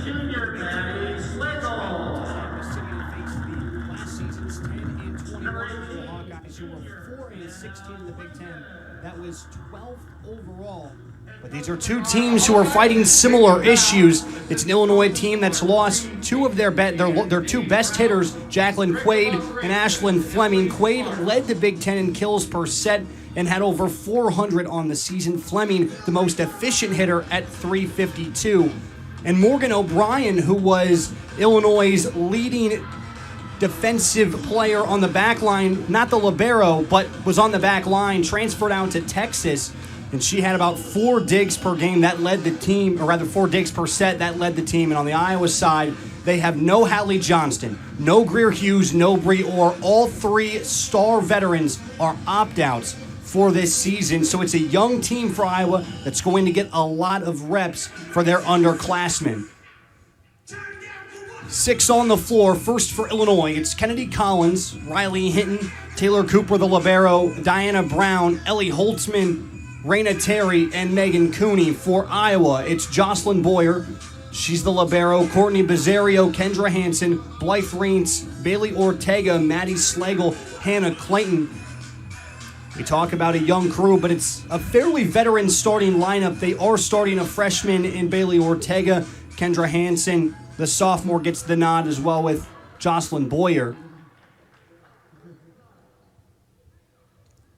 Junior, Maddie Schlegel. Last season's 10-21 for the Hawkeyes, who were 4-16 in the Big Ten. That was 12th overall. But these are two teams who are fighting similar issues. It's an Illinois team that's lost two of their two best hitters, Jacqueline Quaid and Ashlyn Fleming. Quaid led the Big Ten in kills per set and had over 400 on the season. Fleming, the most efficient hitter at 352. And Morgan O'Brien, who was Illinois' leading defensive player on the back line, not the libero, but was on the back line, transferred out to Texas. And she had about 4 digs per game. That led the team, or rather 4 digs per set. That led the team. And on the Iowa side, they have no Hadley Johnston, no Greer Hughes, no Bree Orr. All 3 star veterans are opt-outs for this season. So it's a young team for Iowa that's going to get a lot of reps for their underclassmen. 6 on the floor. First for Illinois, it's Kennedy Collins, Riley Hinton, Taylor Cooper, the libero, Diana Brown, Ellie Holtzman, Raina Terry, and Megan Cooney. For Iowa, it's Jocelyn Boyer. She's the libero. Courtney Bizzario, Kendra Hansen, Blythe Reintz, Bailey Ortega, Maddie Schlegel, Hannah Clayton. We talk about a young crew, but it's a fairly veteran starting lineup. They are starting a freshman in Bailey Ortega. Kendra Hansen, the sophomore, gets the nod as well with Jocelyn Boyer.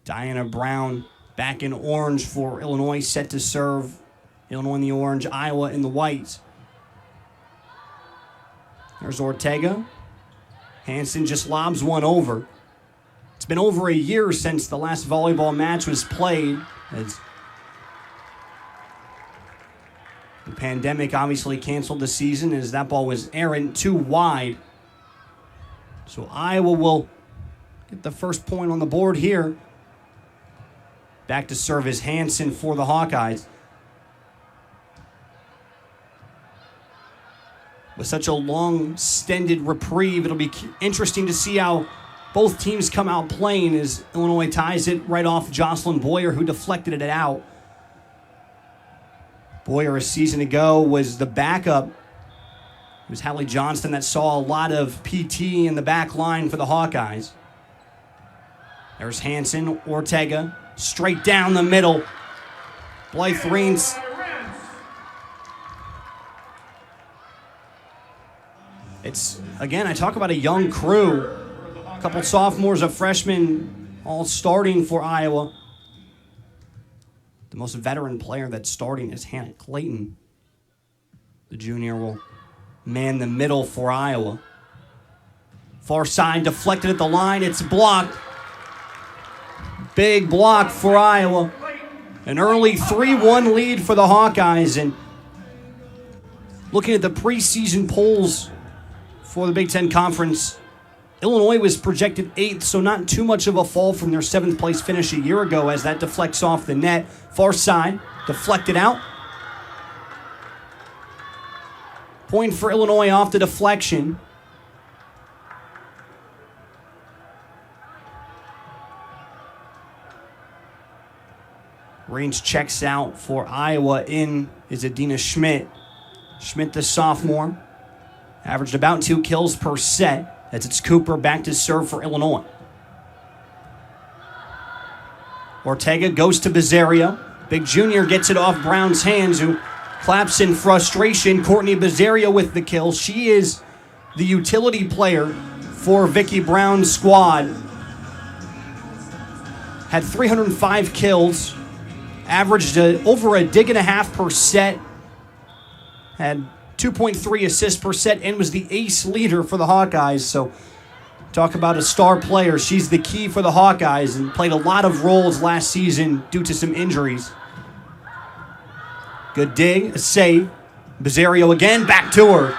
Diana Brown back in orange for Illinois, set to serve. Illinois in the orange, Iowa in the white. There's Ortega. Hansen just lobs one over. It's been over a year since the last volleyball match was played, as the pandemic obviously canceled the season as that ball was errant, too wide. So Iowa will get the first point on the board here. Back to serve is Hansen for the Hawkeyes. With such a long, extended reprieve, it'll be interesting to see how both teams come out playing as Illinois ties it right off Jocelyn Boyer, who deflected it out. Boyer a season ago was the backup. It was Hadley Johnston that saw a lot of PT in the back line for the Hawkeyes. There's Hansen, Ortega, straight down the middle. Blythe Reintz. It's, again, I talk about a young crew. A couple sophomores, a freshman, all starting for Iowa. The most veteran player that's starting is Hannah Clayton. The junior will man the middle for Iowa. Far side, deflected at the line. It's blocked. Big block for Iowa. An early 3-1 lead for the Hawkeyes. And looking at the preseason polls for the Big Ten Conference, Illinois was projected 8th, so not too much of a fall from their 7th place finish a year ago as that deflects off the net. Far side, deflected out. Point for Illinois off the deflection. Reintz checks out for Iowa. In is Adina Schmidt. Schmidt, the sophomore, averaged about 2 kills per set. As it's Cooper back to serve for Illinois. Ortega goes to Bizzario. Big Junior gets it off Brown's hands, who claps in frustration. Courtney Bizzario with the kill. She is the utility player for Vicky Brown's squad. Had 305 kills. Averaged over a dig and a half per set. Had 2.3 assists per set and was the ace leader for the Hawkeyes. So talk about a star player. She's the key for the Hawkeyes and played a lot of roles last season due to some injuries. Good dig, a save. Bizzario again, back to her.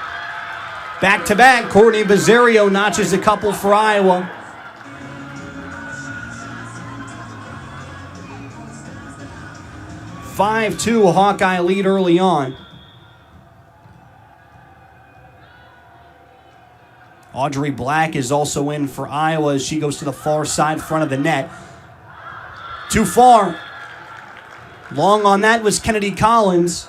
Back to back, Courtney Bizzario notches a couple for Iowa. (5-2) Hawkeye lead early on. Audrey Black is also in for Iowa as she goes to the far side front of the net. Too far. Long on that was Kennedy Collins.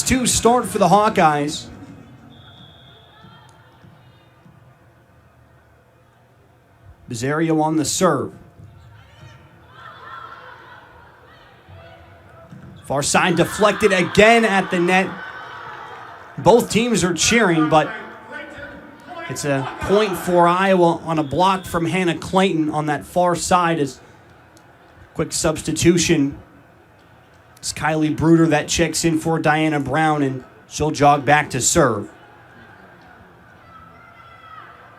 6-2 start for the Hawkeyes. Bizzario on the serve. Far side deflected again at the net. Both teams are cheering, but it's a point for Iowa on a block from Hannah Clayton on that far side. As quick substitution. It's Kylie Bruder that checks in for Diana Brown, and she'll jog back to serve.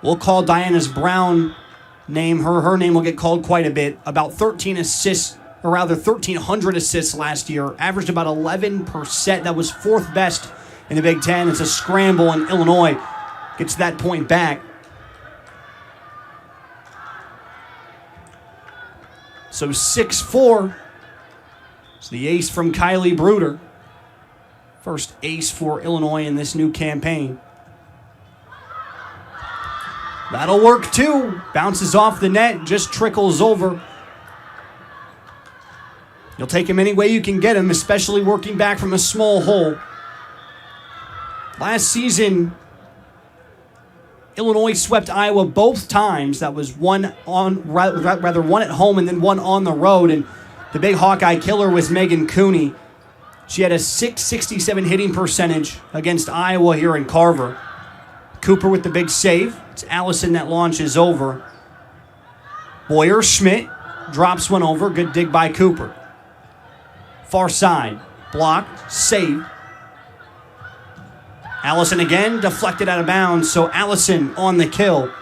We'll call Diana's Brown name. Her name will get called quite a bit. About 13 assists, or rather 1,300 assists last year. Averaged about 11%. That was fourth best in the Big Ten. It's a scramble, and Illinois gets that point back. So 6-4. It's the ace from Kylie Bruder. First ace for Illinois in this new campaign. That'll work too. Bounces off the net, just trickles over. You'll take him any way you can get him, especially working back from a small hole. Last season, Illinois swept Iowa both times. That was one at home and then one on the road. And the big Hawkeye killer was Megan Cooney. She had a .667 hitting percentage against Iowa here in Carver. Cooper with the big save. It's Allison that launches over. Boyer Schmidt drops one over. Good dig by Cooper. Far side. Blocked. Saved. Allison again, deflected out of bounds, so Allison on the kill.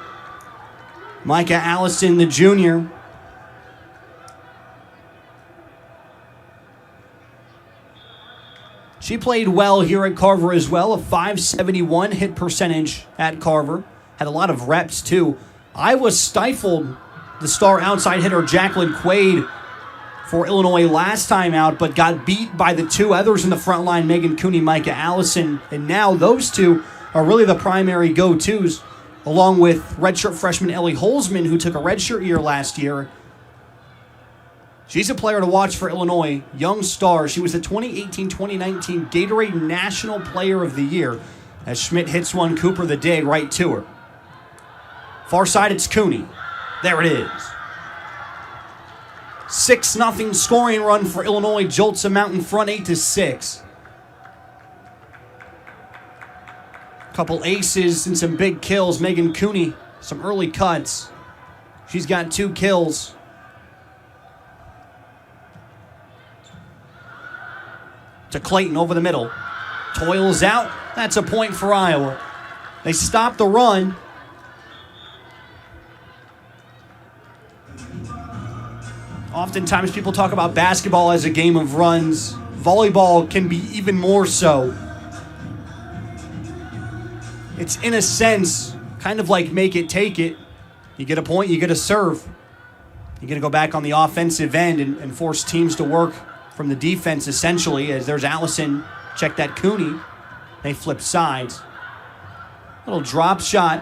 Micah Allison, the junior. She played well here at Carver as well, a .571 hit percentage at Carver. Had a lot of reps, too. Iowa stifled the star outside hitter Jacqueline Quaid for Illinois last time out, but got beat by the two others in the front line, Megan Cooney, Micah Allison. And now those two are really the primary go-tos, along with redshirt freshman Ellie Holzman, who took a redshirt year last year. She's a player to watch for Illinois, young star. She was the 2018-2019 Gatorade National Player of the Year, as Schmidt hits one, Cooper the dig right to her. Far side, it's Cooney. There it is. 6-0 scoring run for Illinois. Jolts them out in front 8-6. Couple aces and some big kills. Megan Cooney, some early cuts. She's got 2 kills. To Clayton over the middle. Toils out. That's a point for Iowa. They stop the run. Oftentimes people talk about basketball as a game of runs. Volleyball can be even more so. It's, in a sense, kind of like make it, take it. You get a point, you get a serve. You got to go back on the offensive end and force teams to work from the defense, essentially, as there's Allison. Check that Cooney. They flip sides. Little drop shot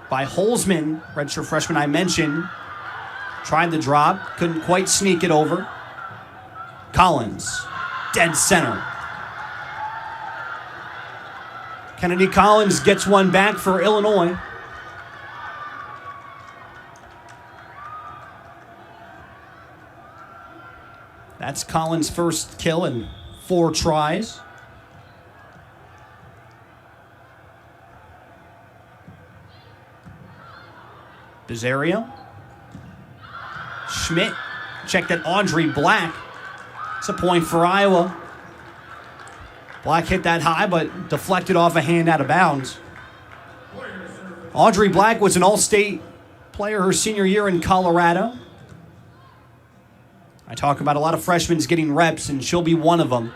by Holzman, redshirt freshman I mentioned. Tried the drop, couldn't quite sneak it over. Collins, dead center. Kennedy Collins gets one back for Illinois. That's Collins' first kill in 4 tries. Bizzario. Schmidt. Check that Audrey Black. It's a point for Iowa. Black hit that high, but deflected off a hand out of bounds. Audrey Black was an all-state player her senior year in Colorado. I talk about a lot of freshmen getting reps, and she'll be one of them.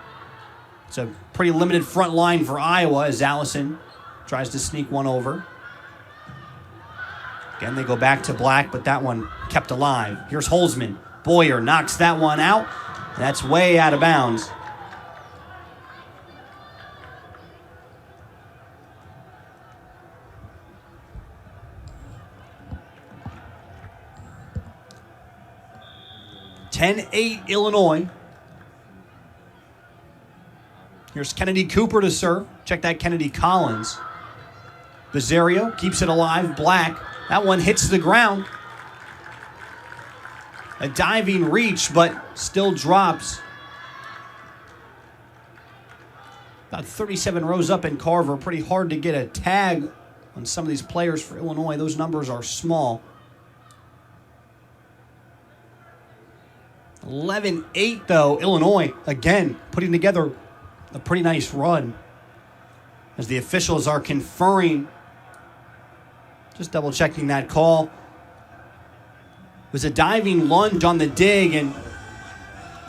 It's a pretty limited front line for Iowa as Allison tries to sneak one over. Again, they go back to Black, but that one kept alive. Here's Holzman. Boyer knocks that one out. That's way out of bounds. .10-8 Illinois. Here's Kennedy Cooper to serve. Check that, Kennedy Collins. Bizzario keeps it alive. Black. That one hits the ground. A diving reach, but still drops. About 37 rows up in Carver. Pretty hard to get a tag on some of these players for Illinois. Those numbers are small. 11-8, though. Illinois, again, putting together a pretty nice run as the officials are conferring. Just double-checking that call. It was a diving lunge on the dig, and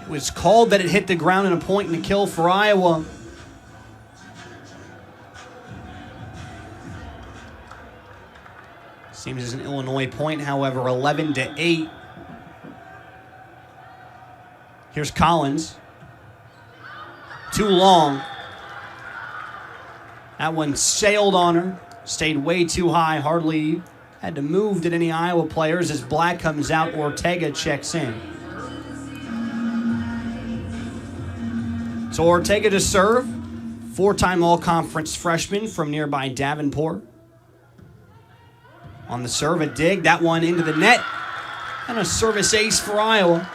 it was called that it hit the ground and a point and a kill for Iowa. Seems as an Illinois point, however, 11-8. Here's Collins. Too long. That one sailed on her. Stayed way too high. Hardly had to move, did any Iowa players. As Black comes out, Ortega checks in. So Ortega to serve. Four-time all-conference freshman from nearby Davenport. On the serve, a dig. That one into the net. And a service ace for Iowa.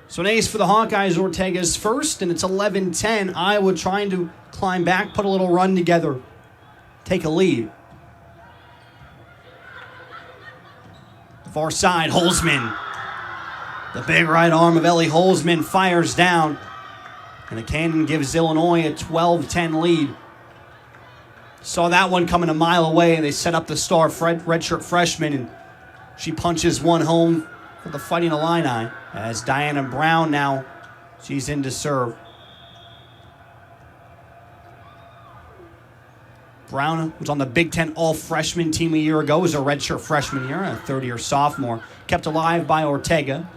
So an ace for the Hawkeyes. Ortega's first, and it's 11-10. Iowa trying to climb back, put a little run together, take a lead. Far side, Holzman. The big right arm of Ellie Holzman fires down, and the cannon gives Illinois a 12-10 lead. Saw that one coming a mile away, and they set up the star redshirt freshman, and she punches one home for the Fighting Illini. As Diana Brown now, she's in to serve. Brown was on the Big Ten all-freshman team a year ago, was a redshirt freshman year, a third-year sophomore. Kept alive by Ortega.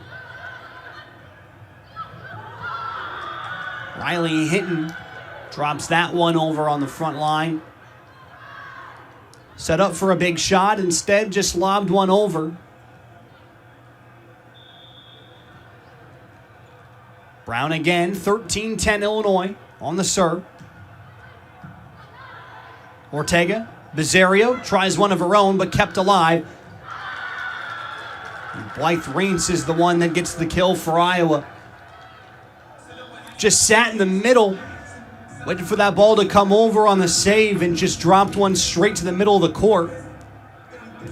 Riley Hinton drops that one over on the front line. Set up for a big shot, instead just lobbed one over. Brown again, 13-10 Illinois on the serve. Ortega, Bizzario tries one of her own, but kept alive. And Blythe Reintz is the one that gets the kill for Iowa. Just sat in the middle, waiting for that ball to come over on the save, and just dropped one straight to the middle of the court.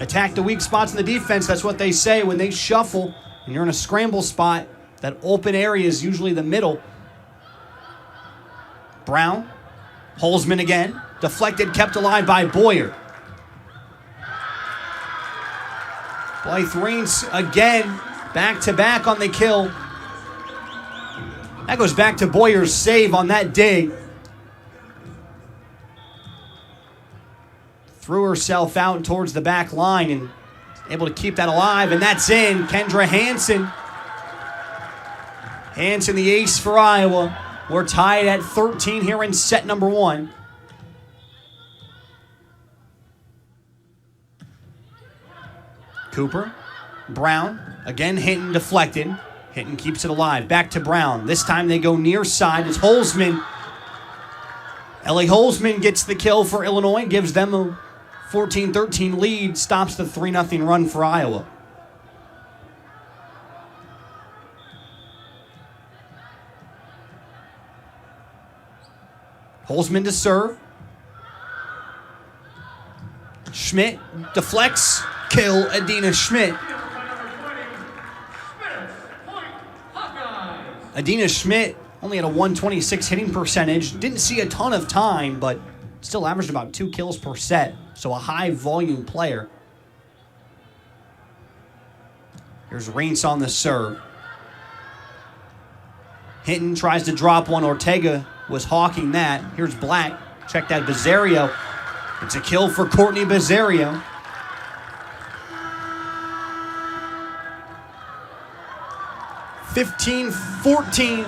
Attack the weak spots in the defense, that's what they say. When they shuffle and you're in a scramble spot, that open area is usually the middle. Brown, Holzman again, deflected, kept alive by Boyer. Blythe Reintz again, back-to-back on the kill. That goes back to Boyer's save on that dig. Threw herself out towards the back line and able to keep that alive, and that's in. Kendra Hansen. Hansen, the ace for Iowa. We're tied at 13 here in set number one. Cooper, Brown, again Hinton deflected. Hinton keeps it alive. Back to Brown. This time they go near side. It's Holzman. Ellie Holzman gets the kill for Illinois, gives them a 14-13 lead, stops the 3-0 run for Iowa. Holzman to serve. Schmidt deflects. Kill Adina Schmidt. Adina Schmidt only had a 126 hitting percentage. Didn't see a ton of time, but still averaged about 2 kills per set. So a high volume player. Here's Reintz on the serve. Hinton tries to drop one. Ortega was hawking that. Here's Black. Check that, Bizzario. It's a kill for Courtney Bizzario. (15-14).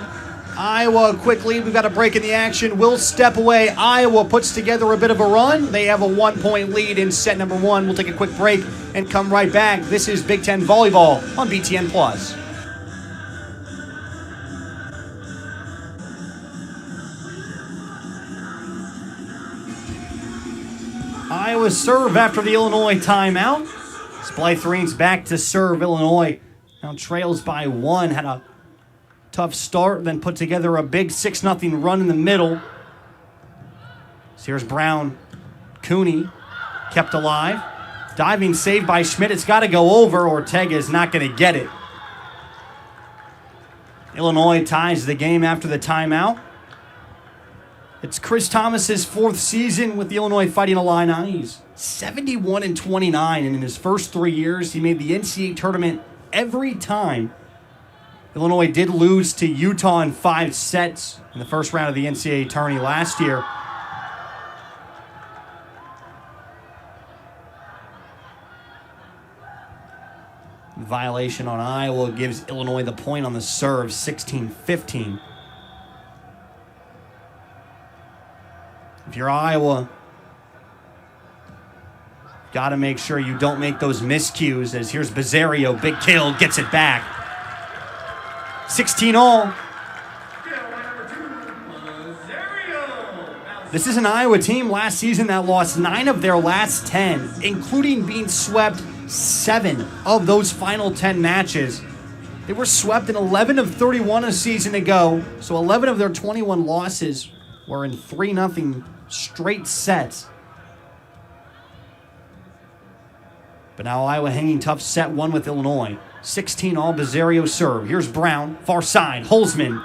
Iowa quickly. We've got a break in the action. We'll step away. Iowa puts together a bit of a run. They have a 1-point lead in set number one. We'll take a quick break and come right back. This is Big Ten Volleyball on BTN Plus. Iowa serve after the Illinois timeout. Blythe Rains back to serve. Illinois now trails by 1. Had a tough start, then put together a big 6-0 run in the middle. So here's Brown. Cooney kept alive. Diving save by Schmidt. It's got to go over. Ortega is not going to get it. Illinois ties the game after the timeout. It's Chris Thomas's 4th season with the Illinois Fighting Illini. He's 71-29, and in his first 3 years, he made the NCAA tournament every time. Illinois did lose to Utah in 5 sets in the first round of the NCAA tourney last year. Violation on Iowa gives Illinois the point on the serve, 16-15. If you're Iowa, got to make sure you don't make those miscues, as here's Bizzario, big kill, gets it back. 16-all. This is an Iowa team last season that lost 9 of their last 10, including being swept 7 of those final 10 matches. They were swept in 11 of 31 a season ago, so 11 of their 21 losses were in 3-0 straight sets. But now Iowa hanging tough set 1 with Illinois. 16-all Bizzario serve. Here's Brown, far side, Holzman.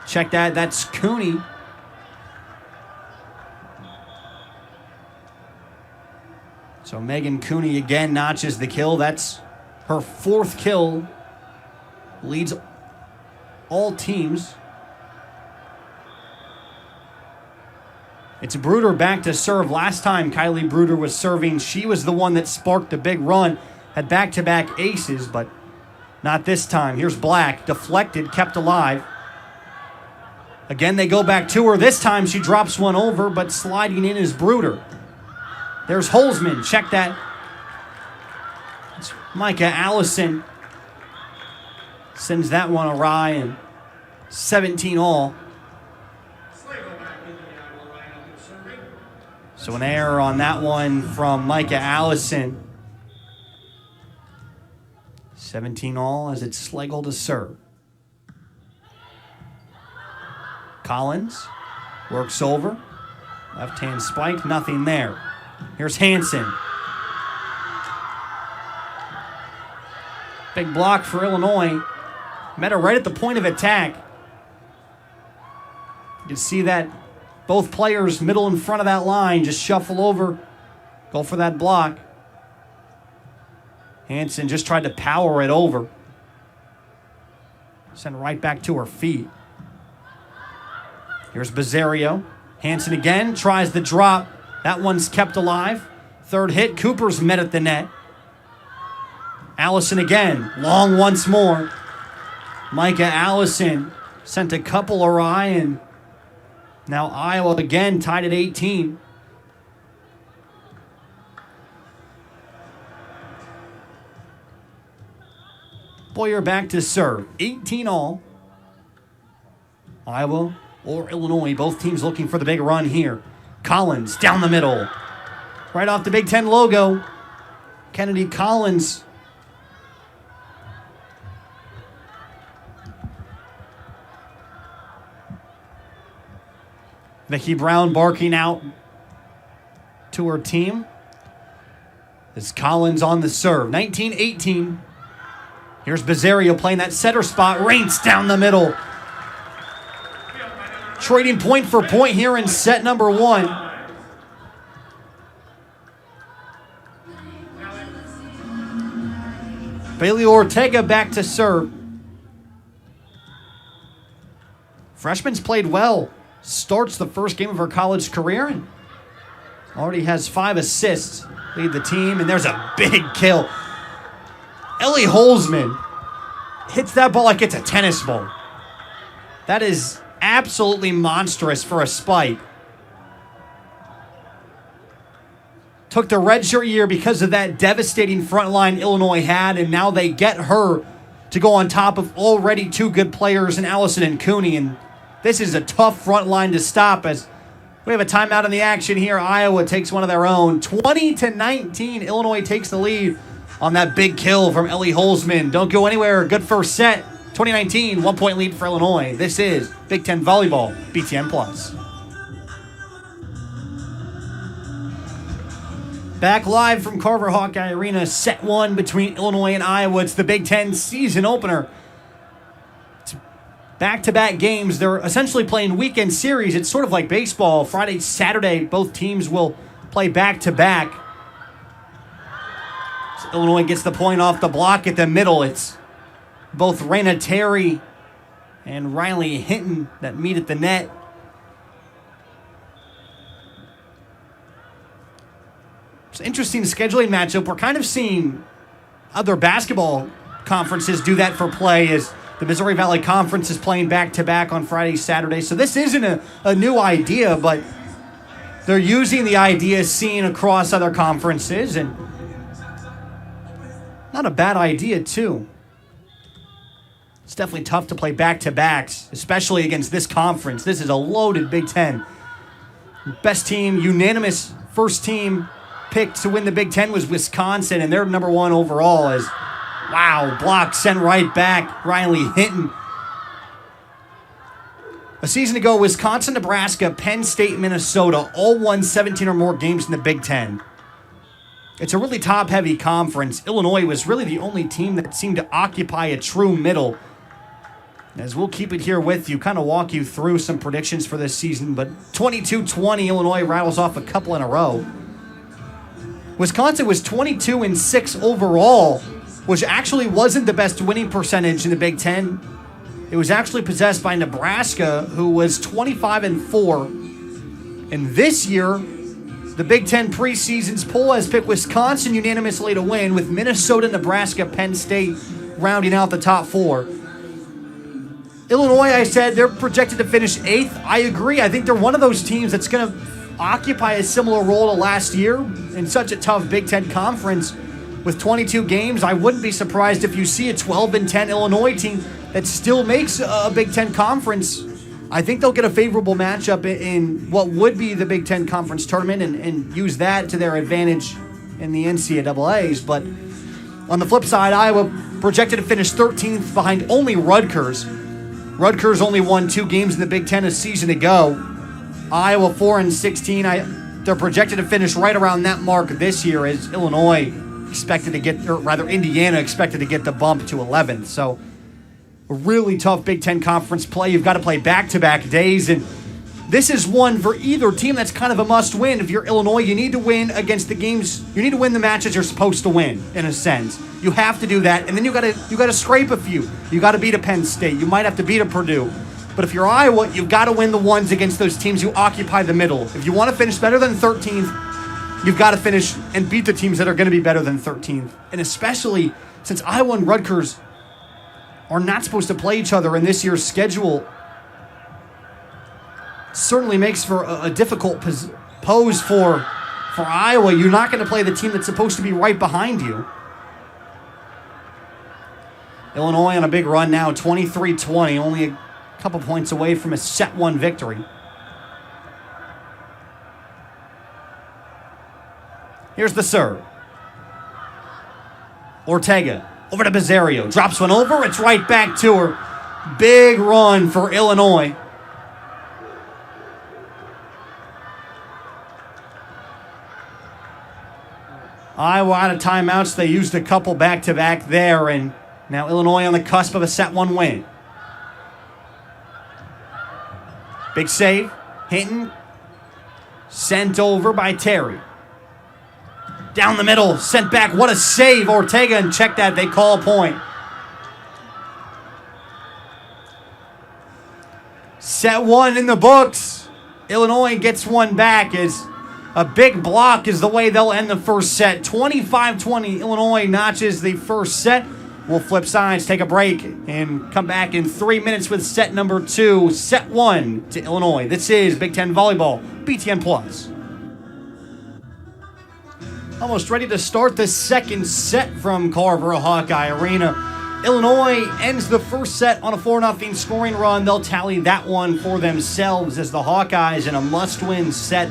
Check that, that's Cooney. So Megan Cooney again notches the kill. That's her 4th kill. Leads all teams. It's Bruder back to serve. Last time Kylie Bruder was serving, she was the one that sparked the big run. Had back-to-back aces, but not this time. Here's Black, deflected, kept alive. Again, they go back to her. This time she drops one over, but sliding in is Bruder. There's Holzman. Check that. It's Micah Allison. Sends that one awry, and 17-all. So an error on that one from Micah Allison. 17-all as it's Schlegel to serve. Collins works over. Left-hand spike, nothing there. Here's Hansen. Big block for Illinois. Met her right at the point of attack. You can see that both players middle in front of that line just shuffle over, go for that block. Hansen just tried to power it over. Sent right back to her feet. Here's Bizzario. Hansen again tries the drop. That one's kept alive. 3rd hit, Cooper's met at the net. Allison again, long once more. Micah Allison sent a couple awry, and now Iowa again tied at 18. Boyer back to serve. 18-all. Iowa or Illinois, both teams looking for the big run here. Collins down the middle. Right off the Big Ten logo. Kennedy Collins. Vicki Brown barking out to her team. As Collins on the serve. 19-18. Here's Bizzario playing that setter spot. Rains down the middle. Trading point for point here in set number 1. Bailey Ortega back to serve. Freshman's played well. Starts the first game of her college career and already has 5 assists. Lead the team, and there's a big kill. Ellie Holzman hits that ball like it's a tennis ball. That is absolutely monstrous for a spike. Took the redshirt year because of that devastating front line Illinois had, and now they get her to go on top of already 2 good players in Allison and Cooney. And this is a tough front line to stop, as We have a timeout in the action here. Iowa takes one of their own. 20-19. Illinois takes the lead on that big kill from Ellie Holzman. Don't go anywhere. Good first set. 2019, 1-point lead for Illinois. This is Big Ten Volleyball, BTN Plus. Back live from Carver Hawkeye Arena, set one between Illinois and Iowa. It's the Big Ten season opener. It's back-to-back games. They're essentially playing weekend series. It's sort of like baseball. Friday, Saturday, both teams will play back-to-back. So Illinois gets the point off the block at the middle. It's both Raina Terry and Riley Hinton that meet at the net. It's an interesting scheduling matchup. We're kind of seeing other basketball conferences do that for play, as the Missouri Valley Conference is playing back-to-back on Friday, Saturday. So this isn't a new idea, but they're using the idea seen across other conferences, and not a bad idea, too. It's definitely tough to play back-to-backs, especially against this conference. This is a loaded Big Ten. Best team, unanimous first team picked to win the Big Ten was Wisconsin, and they're number one overall. As wow, block sent right back, Riley Hinton. A season ago, Wisconsin, Nebraska, Penn State, Minnesota all won 17 or more games in the Big Ten. It's a really top-heavy conference. Illinois was really the only team that seemed to occupy a true middle. As we'll keep it here with you, kind of walk you through some predictions for this season, but 22-20, Illinois rattles off a couple in a row. Wisconsin was 22-6 overall, which actually wasn't the best winning percentage in the Big Ten. It was actually possessed by Nebraska, who was 25-4. And this year, the Big Ten preseason's poll has picked Wisconsin unanimously to win, with Minnesota, Nebraska, Penn State rounding out the top four. Illinois, I said, they're projected to finish 8th. I agree. I think they're one of those teams that's going to occupy a similar role to last year in such a tough Big Ten conference. With 22 games, I wouldn't be surprised if you see a 12-10 Illinois team that still makes a Big Ten conference. I think they'll get a favorable matchup in what would be the Big Ten Conference tournament and use that to their advantage in the NCAAs. But on the flip side, Iowa projected to finish 13th behind only Rutgers. Rutgers only won 2 games in the Big Ten a season ago. Iowa 4-16. They're projected to finish right around that mark this year, as Illinois expected to get, or rather Indiana expected to get the bump to 11th. So a really tough Big Ten Conference play. You've got to play back-to-back days, and this is one for either team that's kind of a must-win. If you're Illinois, you need to win against the games. You need to win the matches you're supposed to win, in a sense. You have to do that, and then you got to scrape a few. You got to beat a Penn State. You might have to beat a Purdue. But if you're Iowa, you've got to win the ones against those teams who occupy the middle. If you want to finish better than 13th, you've got to finish and beat the teams that are going to be better than 13th. And especially since Iowa and Rutgers are not supposed to play each other in this year's schedule, certainly makes for a difficult pose for Iowa. You're not going to play the team that's supposed to be right behind you. Illinois on a big run now, 23-20, only a couple points away from a set one victory. Here's the serve. Ortega over to Bizzario. Drops one over. It's right back to her. Big run for Illinois. Iowa out of timeouts. They used a couple back-to-back there, and now Illinois on the cusp of a set one win. Big save. Hinton sent over by Terry. Down the middle, sent back. What a save, Ortega, and check that. They call a point. Set one in the books. Illinois gets one back as a big block is the way they'll end the first set. 25-20, Illinois notches the first set. We'll flip sides, take a break, and come back in 3 minutes with set number 2. Set 1 to Illinois. This is Big Ten Volleyball, BTN Plus. Almost ready to start the second set from Carver Hawkeye Arena. Illinois ends the first set on a 4-0 scoring run. They'll tally that one for themselves as the Hawkeyes in a must-win set.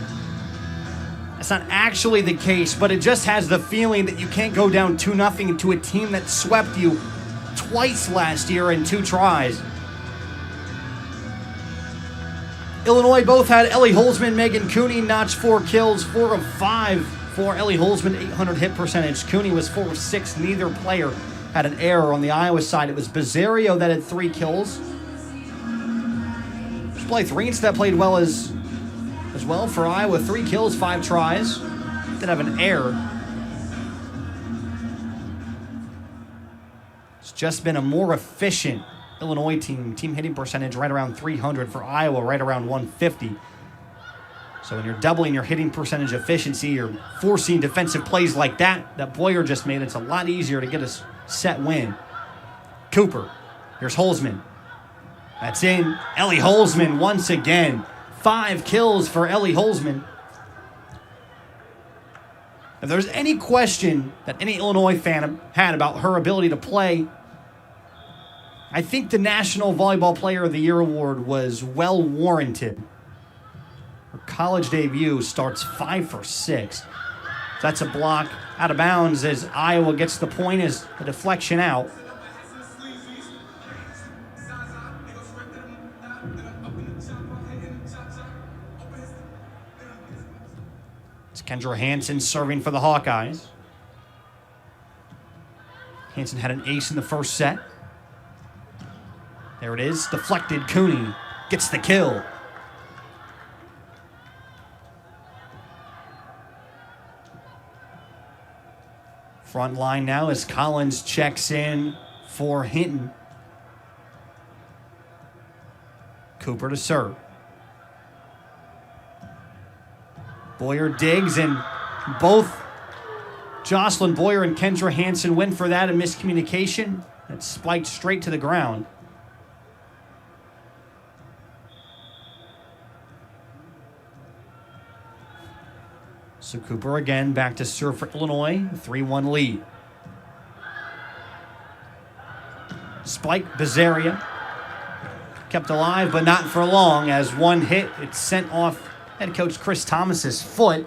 That's not actually the case, but it just has the feeling that you can't go down 2-0 to a team that swept you twice last year in 2 tries. Illinois both had Ellie Holzman, Megan Cooney notch 4 kills, 4 of 5 for Ellie Holzman, 800 hit percentage. Cooney was 4 of 6. Neither player had an error. On the Iowa side, it was Bizzario that had 3 kills. Blythe Reinstedt played well as well for Iowa. 3 kills, 5 tries. Did have an error. It's just been a more efficient Illinois team. Team hitting percentage right around 300 for Iowa, right around 150. So when you're doubling your hitting percentage efficiency, you're forcing defensive plays like that Boyer just made, it's a lot easier to get a set win. Cooper. Here's Holzman. That's in. Ellie Holzman once again. 5 kills for Ellie Holzman. If there's any question that any Illinois fan had about her ability to play, I think the National Volleyball Player of the Year award was well warranted. Her college debut starts 5 for 6. That's a block out of bounds as Iowa gets the point as a deflection out. It's Kendra Hansen serving for the Hawkeyes. Hansen had an ace in the first set. There it is, deflected. Cooney gets the kill. Front line now as Collins checks in for Hinton. Cooper to serve. Boyer digs, and both Jocelyn Boyer and Kendra Hansen win for that, a miscommunication. That spiked straight to the ground. So Cooper again back to serve for Illinois, 3-1 lead. Spike Bizzaria kept alive, but not for long, as one hit, it sent off head coach Chris Thomas's foot.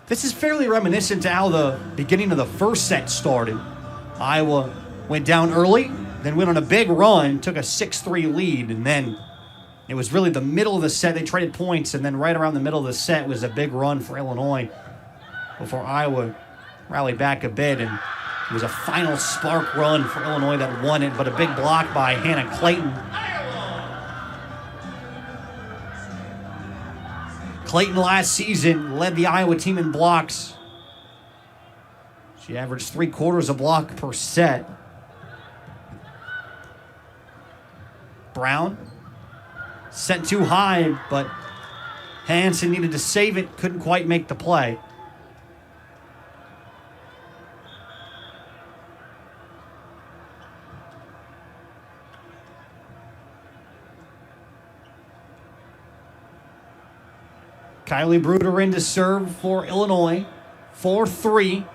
This is fairly reminiscent to how the beginning of the first set started. Iowa went down early, then went on a big run, took a 6-3 lead, and then it was really the middle of the set. They traded points, and then right around the middle of the set was a big run for Illinois before Iowa rallied back a bit, and it was a final spark run for Illinois that won it, but a big block by Hannah Clayton. Clayton last season led the Iowa team in blocks. She averaged 3/4 a block per set. Brown sent too high, but Hansen needed to save it, couldn't quite make the play. Kylie Bruder in to serve for Illinois, 4-3.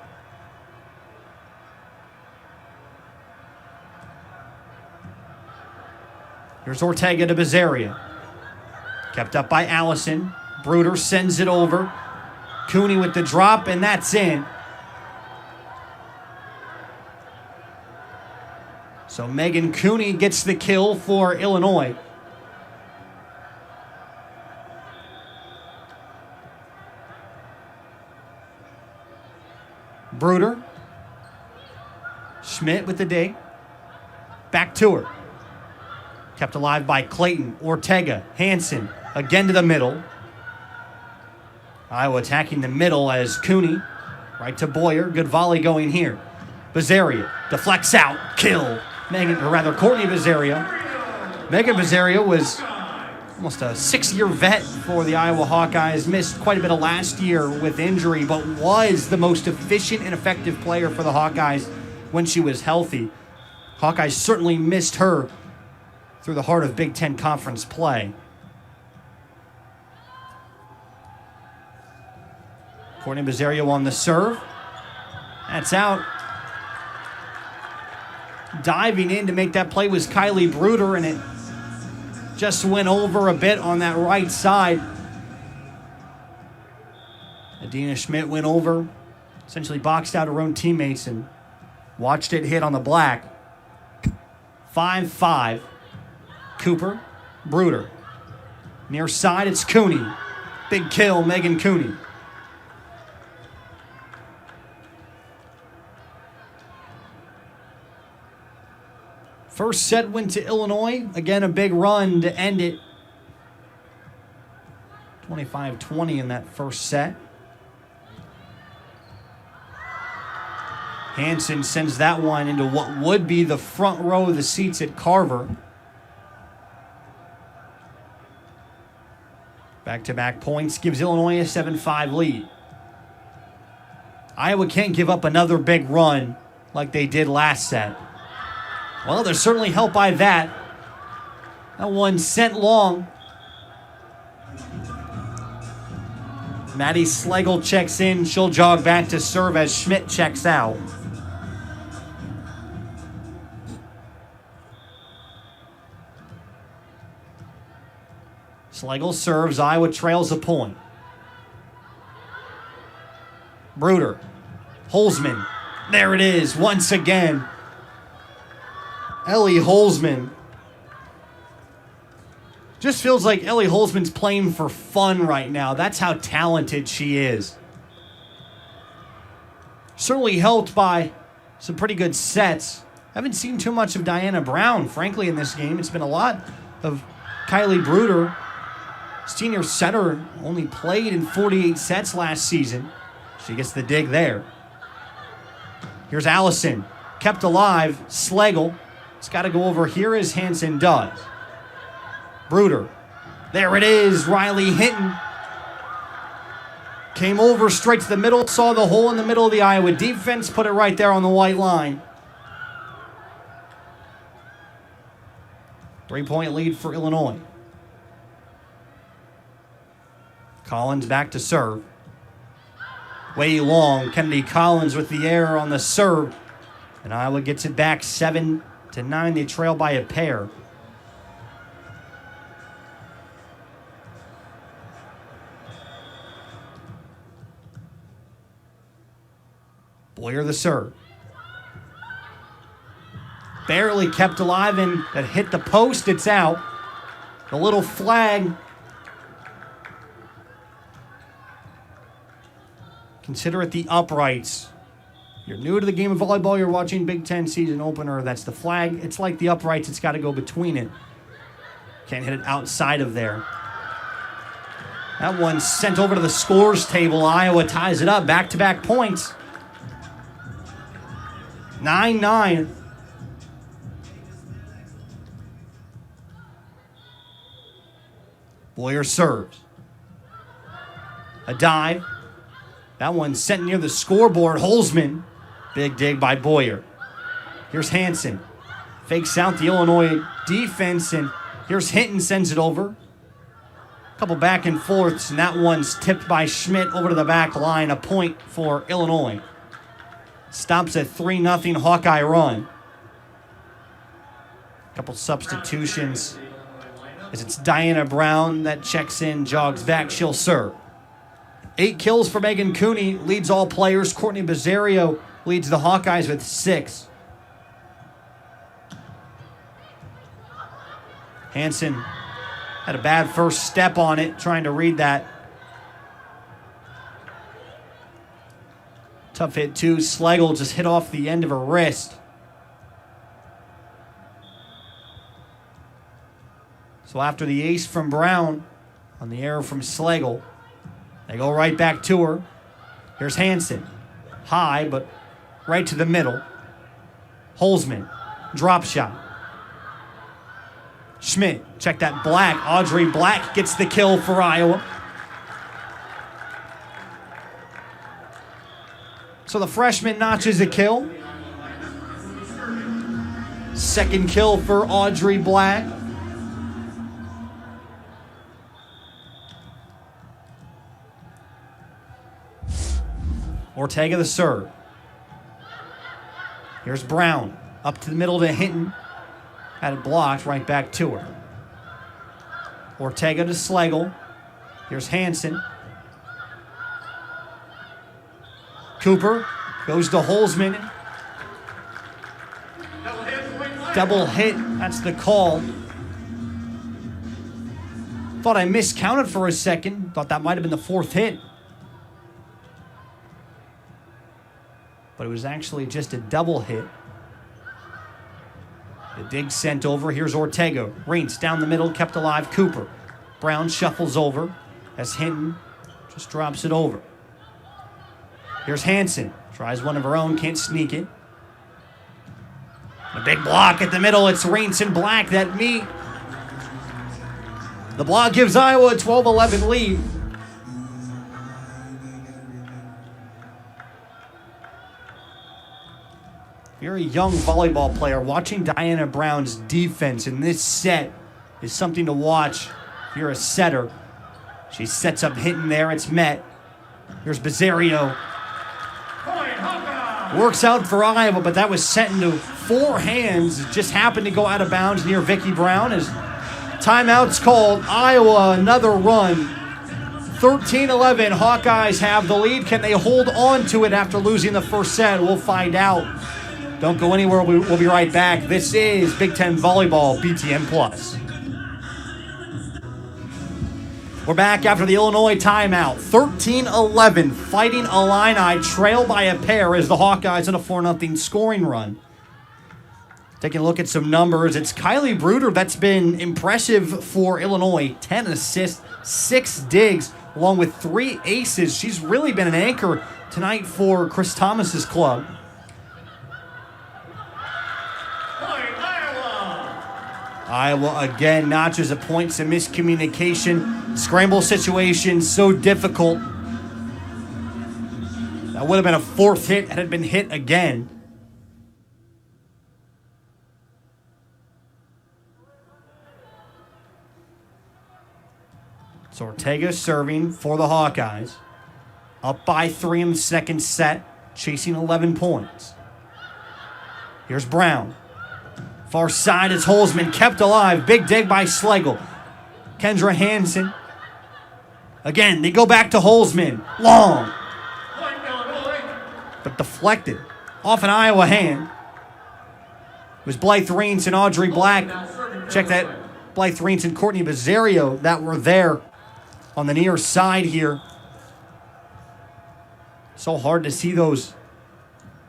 Here's Ortega to Bizzaria. Kept up by Allison. Bruder sends it over. Cooney with the drop, and that's in. So Megan Cooney gets the kill for Illinois. Bruder. Schmidt with the dig. Back to her. Kept alive by Clayton, Ortega, Hansen, again to the middle. Iowa attacking the middle as Cooney, right to Boyer. Good volley going here. Bizzaria deflects out, kill. Courtney Bizzaria. Megan Bizzaria was almost a 6-year vet for the Iowa Hawkeyes. Missed quite a bit of last year with injury, but was the most efficient and effective player for the Hawkeyes when she was healthy. Hawkeyes certainly missed her through the heart of Big Ten Conference play. Courtney Bizzaria on the serve. That's out. diving in to make that play was Kylie Bruder, and it just went over a bit on that right side. Adina Schmidt went over, essentially boxed out her own teammates and watched it hit on the black. 5-5. Cooper, Bruder. Near side, it's Cooney. Big kill, Megan Cooney. First set went to Illinois. Again, a big run to end it. 25-20 in that first set. Hansen sends that one into what would be the front row of the seats at Carver. Back-to-back points gives Illinois a 7-5 lead. Iowa can't give up another big run like they did last set. Well, they're certainly helped by that. That one sent long. Maddie Schlegel checks in. She'll jog back to serve as Schmidt checks out. Schlegel serves. Iowa trails a point. Bruder. Holzman. There it is once again. Ellie Holzman. Just feels like Ellie Holzman's playing for fun right now. That's how talented she is. Certainly helped by some pretty good sets. Haven't seen too much of Diana Brown, frankly, in this game. It's been a lot of Kylie Bruder. Senior setter only played in 48 sets last season. She gets the dig there. Here's Allison. Kept alive. Schlegel. It's got to go over here as Hansen does. Bruder. There it is. Riley Hinton. Came over straight to the middle. Saw the hole in the middle of the Iowa defense. Put it right there on the white line. 3-point lead for Illinois. Collins back to serve. Way long. Kennedy Collins with the error on the serve. And Iowa gets it back 7-9. They trail by a pair. Boyer the serve. Barely kept alive and that hit the post. It's out. The little flag. Consider it the uprights. You're new to the game of volleyball, you're watching Big Ten season opener. That's the flag. It's like the uprights. It's got to go between it. Can't hit it outside of there. That one's sent over to the scores table. Iowa ties it up. Back-to-back points. 9-9. Boyer serves. A dive. That one sent near the scoreboard. Holzman. Big dig by Boyer. Here's Hansen. Fakes out the Illinois defense, and here's Hinton, sends it over. A couple back and forths, and that one's tipped by Schmidt over to the back line. A point for Illinois. Stops at 3-0 Hawkeye run. A couple substitutions. As it's Diana Brown that checks in, jogs back, she'll serve. 8 kills for Megan Cooney, leads all players. Courtney Bizzario leads the Hawkeyes with 6. Hansen had a bad first step on it, trying to read that. Tough hit too. Schlegel just hit off the end of her wrist. So after the ace from Brown on the error from Schlegel, they go right back to her. Here's Hansen. High, but right to the middle. Holzman. Drop shot. Schmidt. Check that Black. Audrey Black gets the kill for Iowa. So the freshman notches a kill. Second kill for Audrey Black. Ortega the serve. Here's Brown. Up to the middle to Hinton. Had it blocked, right back to her. Ortega to Schlegel. Here's Hansen. Cooper goes to Holzman. Double hit, that's the call. Thought I miscounted for a second. Thought that might have been the fourth hit. But it was actually just a double hit. The dig sent over. Here's Ortega. Reintz down the middle, kept alive. Cooper. Brown shuffles over as Hinton just drops it over. Here's Hansen. Tries one of her own, can't sneak it. A big block at the middle. It's Reintz and Black that meet. The block gives Iowa a 12-11 lead. If you're a young volleyball player, watching Diana Brown's defense in this set is something to watch. If you're a setter, she sets up Hinton there. It's met. Here's Bizzario. Works out for Iowa, but that was sent into four hands. It just happened to go out of bounds near Vicky Brown. As timeout's called. Iowa, another run. 13-11. Hawkeyes have the lead. Can they hold on to it after losing the first set? We'll find out. Don't go anywhere. We'll be right back. This is Big Ten Volleyball BTN Plus. We're back after the Illinois timeout. 13-11, Fighting Illini trail by a pair as the Hawkeyes on a 4-0 scoring run. Taking a look at some numbers, it's Kylie Bruder that's been impressive for Illinois. 10 assists, 6 digs, along with 3 aces. She's really been an anchor tonight for Chris Thomas's club. Iowa again notches a point, some miscommunication. Scramble situation, so difficult. That would have been a fourth hit had it been hit again. So Ortega serving for the Hawkeyes. Up by 3 in the second set, chasing 11 points. Here's Brown. Far side is Holzman, kept alive. Big dig by Schlegel. Kendra Hansen. Again, they go back to Holzman. Long. But deflected. Off an Iowa hand. It was Blythe Reintz and Audrey Black. Check that. Blythe Reintz and Courtney Bizzario that were there on the near side here. So hard to see those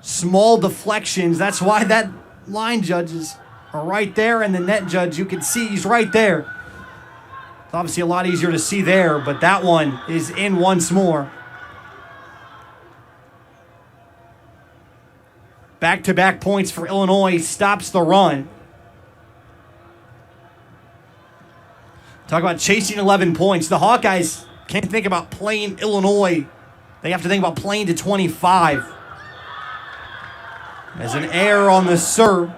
small deflections. That's why that line judges are right there, and the net judge, you can see he's right there. It's obviously a lot easier to see there, but that one is in once more. Back-to-back points for Illinois, stops the run. Talk about chasing 11 points. The Hawkeyes can't think about playing Illinois. They have to think about playing to 25. As an error on the serve.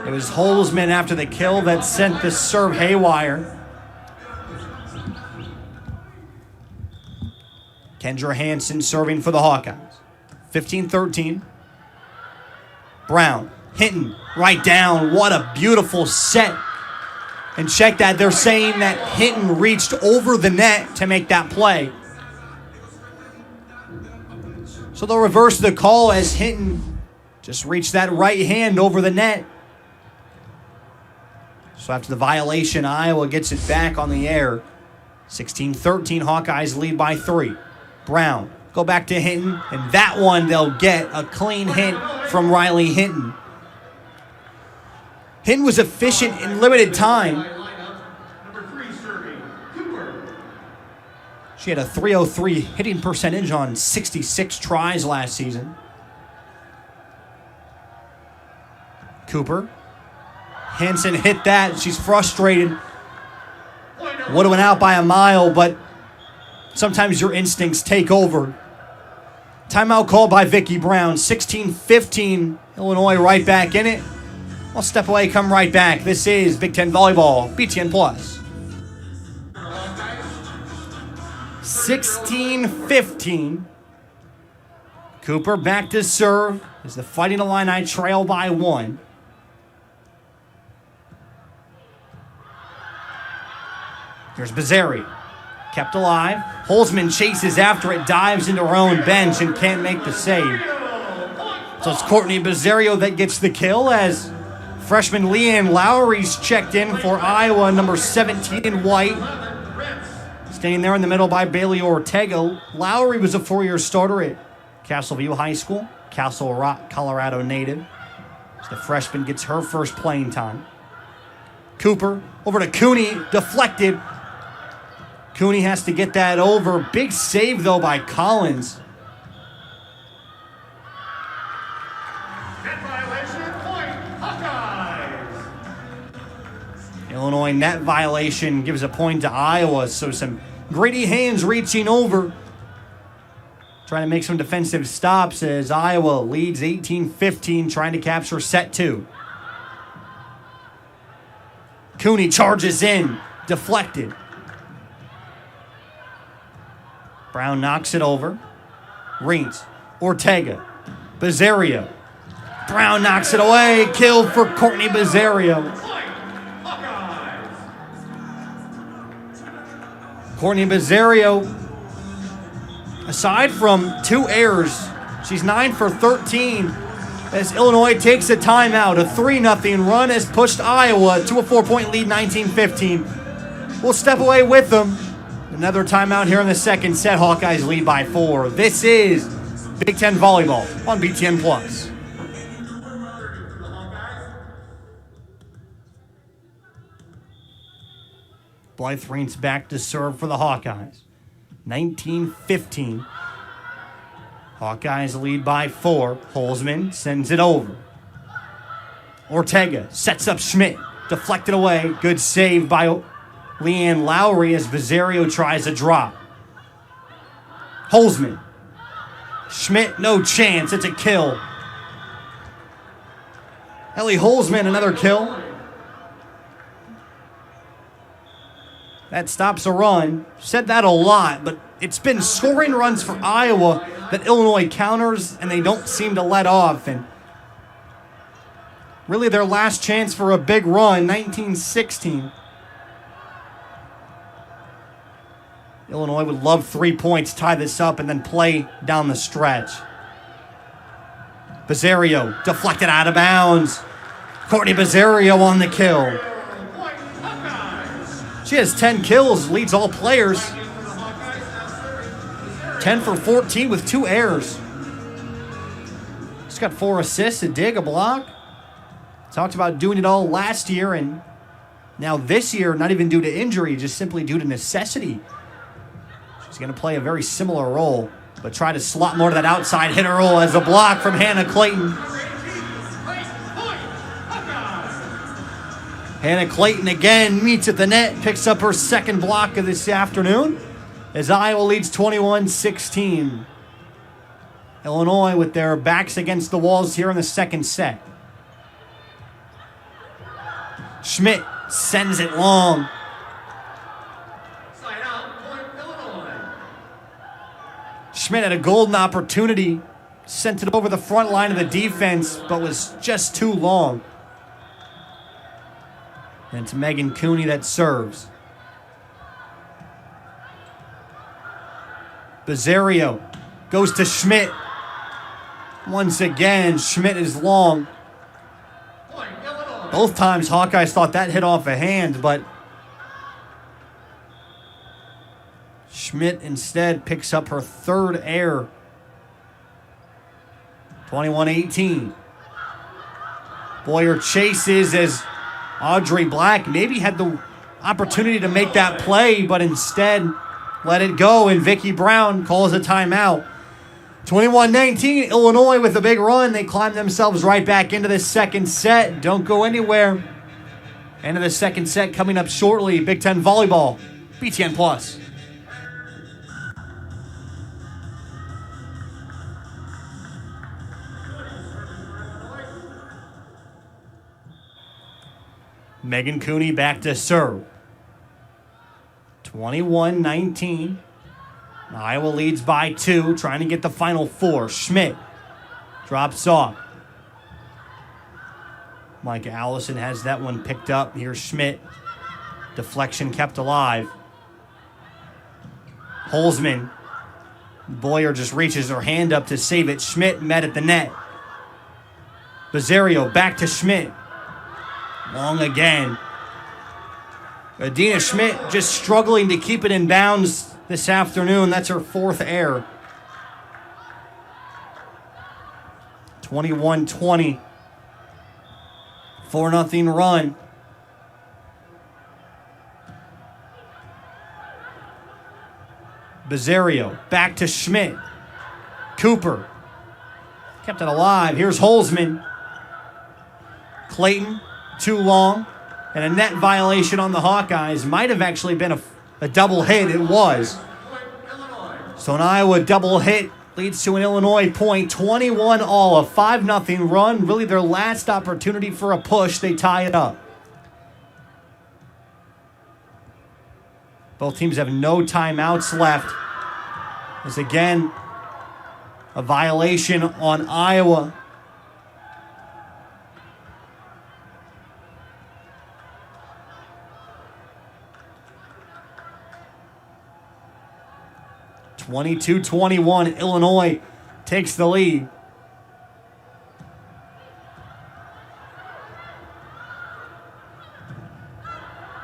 It was Holzman after the kill that sent the serve haywire. Kendra Hansen serving for the Hawkeyes. 15-13. Brown, Hinton, right down. What a beautiful set. And check that, they're saying that Hinton reached over the net to make that play. So they'll reverse the call as Hinton just reached that right hand over the net. So after the violation, Iowa gets it back on the air. 16-13, Hawkeyes lead by 3. Brown, go back to Hinton, and that one they'll get a clean hit from Riley Hinton. Hinton was efficient in limited time. She had a .303 hitting percentage on 66 tries last season. Cooper. Hansen hit that. She's frustrated. Would have went out by a mile, but sometimes your instincts take over. Timeout called by Vicky Brown. 16-15. Illinois right back in it. I'll step away, come right back. This is Big Ten Volleyball, BTN Plus. 16-15. Cooper back to serve as the Fighting Illini trail by 1. Here's Bizzario. Kept alive. Holzman chases after it, dives into her own bench, and can't make the save. So it's Courtney Bizzario that gets the kill as freshman Leanne Lowry's checked in for Iowa, number 17 in white. Staying there in the middle by Bailey Ortega. Lowry was a 4-year starter at Castleview High School, Castle Rock, Colorado native. As the freshman gets her first playing time. Cooper over to Cooney, deflected. Cooney has to get that over. Big save, though, by Collins. Net violation, point, Hawkeyes. Illinois net violation gives a point to Iowa. So some gritty hands reaching over. Trying to make some defensive stops as Iowa leads 18-15, trying to capture set 2. Cooney charges in, deflected. Brown knocks it over. Reens, Ortega, Bizzario. Brown knocks it away. Kill for Courtney Bizzario. Courtney Bizzario, aside from 2 errors, she's 9 for 13 as Illinois takes a timeout. A 3-0 run has pushed Iowa to a 4-point lead, 19-15. We'll step away with them. Another timeout here in the second set. Hawkeyes lead by 4. This is Big Ten Volleyball on BTN+. Blythe Reens back to serve for the Hawkeyes. 19-15. Hawkeyes lead by 4. Holzman sends it over. Ortega sets up Schmidt. Deflected away. Good save by Leanne Lowry as Bizzario tries a drop. Holzman. Schmidt, no chance. It's a kill. Ellie Holzman, another kill. That stops a run. Said that a lot, but it's been scoring runs for Iowa that Illinois counters, and they don't seem to let off. And really their last chance for a big run, 19-16. Illinois would love 3 points, tie this up, and then play down the stretch. Bizzario deflected out of bounds. Courtney Bizzario on the kill. She has 10 kills, leads all players. 10 for 14 with 2 errors. She's got 4 assists, a dig, a block. Talked about doing it all last year, and now this year, not even due to injury, just simply due to necessity. She's going to play a very similar role, but try to slot more to that outside hitter role as a block from Hannah Clayton. Hannah Clayton again meets at the net, picks up her second block of this afternoon as Iowa leads 21-16. Illinois with their backs against the walls here in the second set. Schmidt sends it long. Schmidt had a golden opportunity, sent it over the front line of the defense, but was just too long. And it's Megan Cooney that serves. Bizzario goes to Schmidt. Once again, Schmidt is long. Both times Hawkeyes thought that hit off a hand, but Schmidt instead picks up her third error. 21-18. Boyer chases as Audrey Black maybe had the opportunity to make that play, but instead let it go, and Vicki Brown calls a timeout. 21-19, Illinois with a big run. They climb themselves right back into the second set. Don't go anywhere. End of the second set coming up shortly. Big Ten Volleyball, BTN+. Megan Cooney back to serve. 21-19. Iowa leads by 2, trying to get the final 4. Schmidt drops off. Mike Allison has that one picked up. Here's Schmidt. Deflection kept alive. Holzman. Boyer just reaches her hand up to save it. Schmidt met at the net. Bizzario back to Schmidt. Long again. Adina Schmidt just struggling to keep it in bounds this afternoon. That's her 4th error. 21-20. 4-0 run. Bizzario back to Schmidt. Cooper kept it alive. Here's Holzman. Clayton, too long. And a net violation on the Hawkeyes. Might have actually been a double hit. It was. So an Iowa double hit leads to an Illinois point. 21 all. A 5-0 run. Really their last opportunity for a push. They tie it up. Both teams have no timeouts left. There's again a violation on Iowa. (22-21). Illinois takes the lead.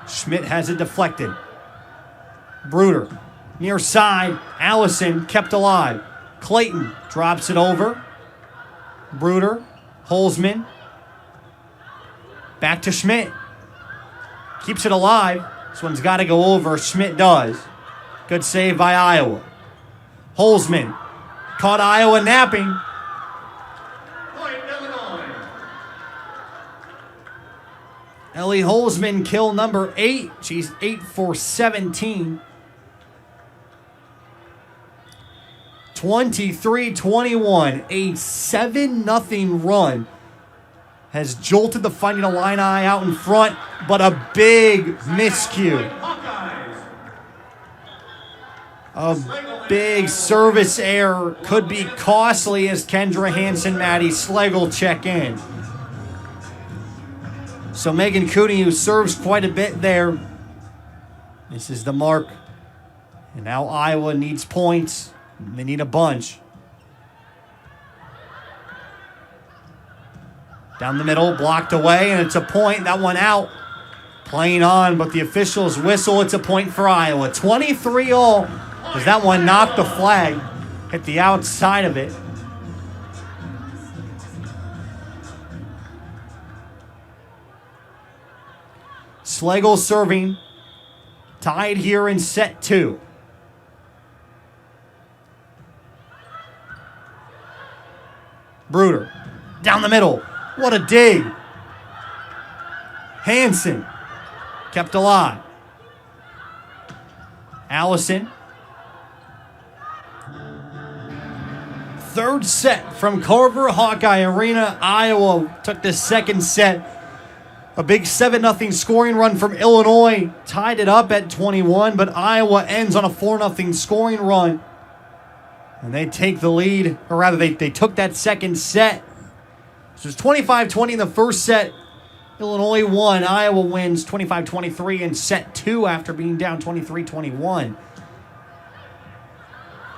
Schmidt has it deflected. Bruder, near side. Allison kept alive. Clayton drops it over. Bruder, Holzman. Back to Schmidt. Keeps it alive. This one's got to go over. Schmidt does. Good save by Iowa. Holzman caught Iowa napping. Point Illinois. Ellie Holzman, kill number 8. She's 8 for 17. 23-21. A 7-0 run has jolted the Fighting Illini out in front, but a big miscue. A big service error could be costly as Kendra Hansen, Maddie Schlegel check in. So Megan Cooney, who serves quite a bit there, this is the mark. And now Iowa needs points. They need a bunch. Down the middle, blocked away, and it's a point. That one out. Playing on, but the officials whistle. It's a point for Iowa. 23-all. As that one knocked the flag. Hit the outside of it. Schlegel serving. Tied here in set 2. Bruder. Down the middle. What a dig. Hansen. Kept alive. Allison. Third set from Carver Hawkeye Arena. Iowa took the second set. A big 7-0 scoring run from Illinois. Tied it up at 21, but Iowa ends on a 4-0 scoring run. And they take the lead, or rather they took that second set. So it's 25-20 in the first set. Illinois won. Iowa wins 25-23 in set 2 after being down 23-21.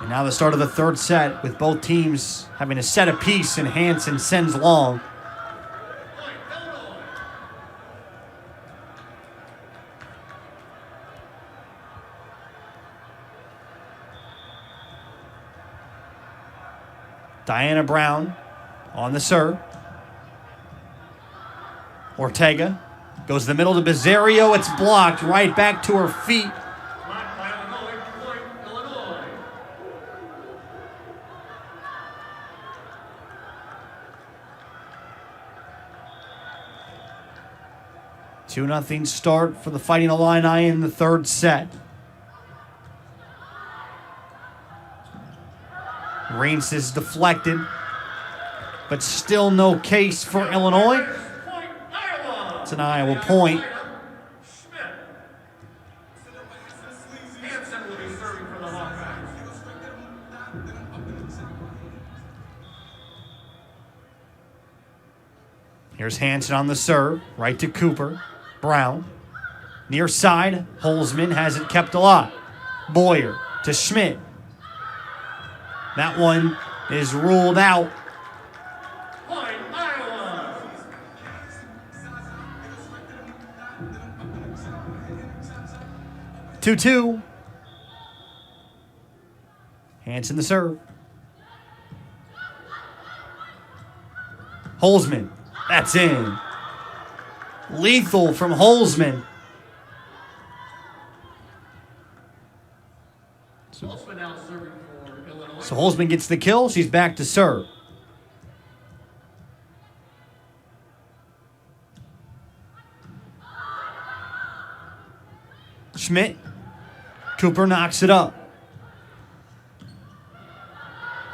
And now the start of the third set with both teams having a set apiece, and Hansen sends long. Diana Brown on the serve. Ortega goes the middle to Bizzario. It's blocked right back to her feet. Blocked by Illinois. Point Illinois. 2-0 start for the Fighting Illini in the third set. Reins is deflected, but still no case for Illinois. Point Iowa. It's an Iowa point. Schmidt. Hansen will be serving for the Hawkeyes. Here's Hansen on the serve, right to Cooper. Brown. Near side, Holzman has it kept alive. Boyer to Schmidt. That one is ruled out. Point, Iowa. 2-2. Hansen the serve. Holzman. That's in. Lethal from Holzman. Holzman now serving for Illinois. So Holzman gets the kill. She's back to serve. Schmidt. Cooper knocks it up.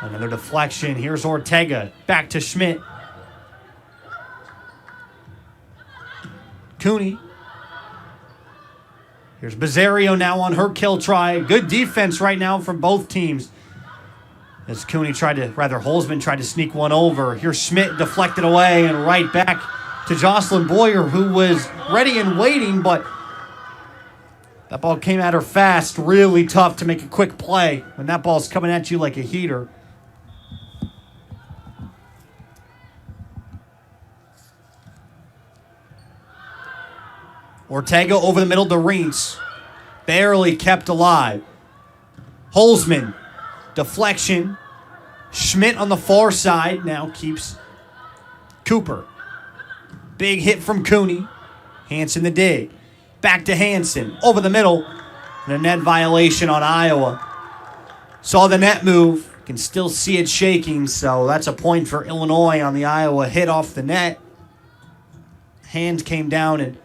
Another deflection. Here's Ortega. Back to Schmidt. Cooney. Here's Bizzario now on her kill try. Good defense right now from both teams. As Holzman tried to sneak one over. Here's Schmidt deflected away and right back to Jocelyn Boyer, who was ready and waiting, but that ball came at her fast. Really tough to make a quick play when that ball's coming at you like a heater. Ortega over the middle to Reitz. Barely kept alive. Holzman. Deflection. Schmidt on the far side now keeps Cooper. Big hit from Cooney. Hansen the dig. Back to Hansen. Over the middle. And a net violation on Iowa. Saw the net move. Can still see it shaking, so that's a point for Illinois on the Iowa hit off the net. Hand came down and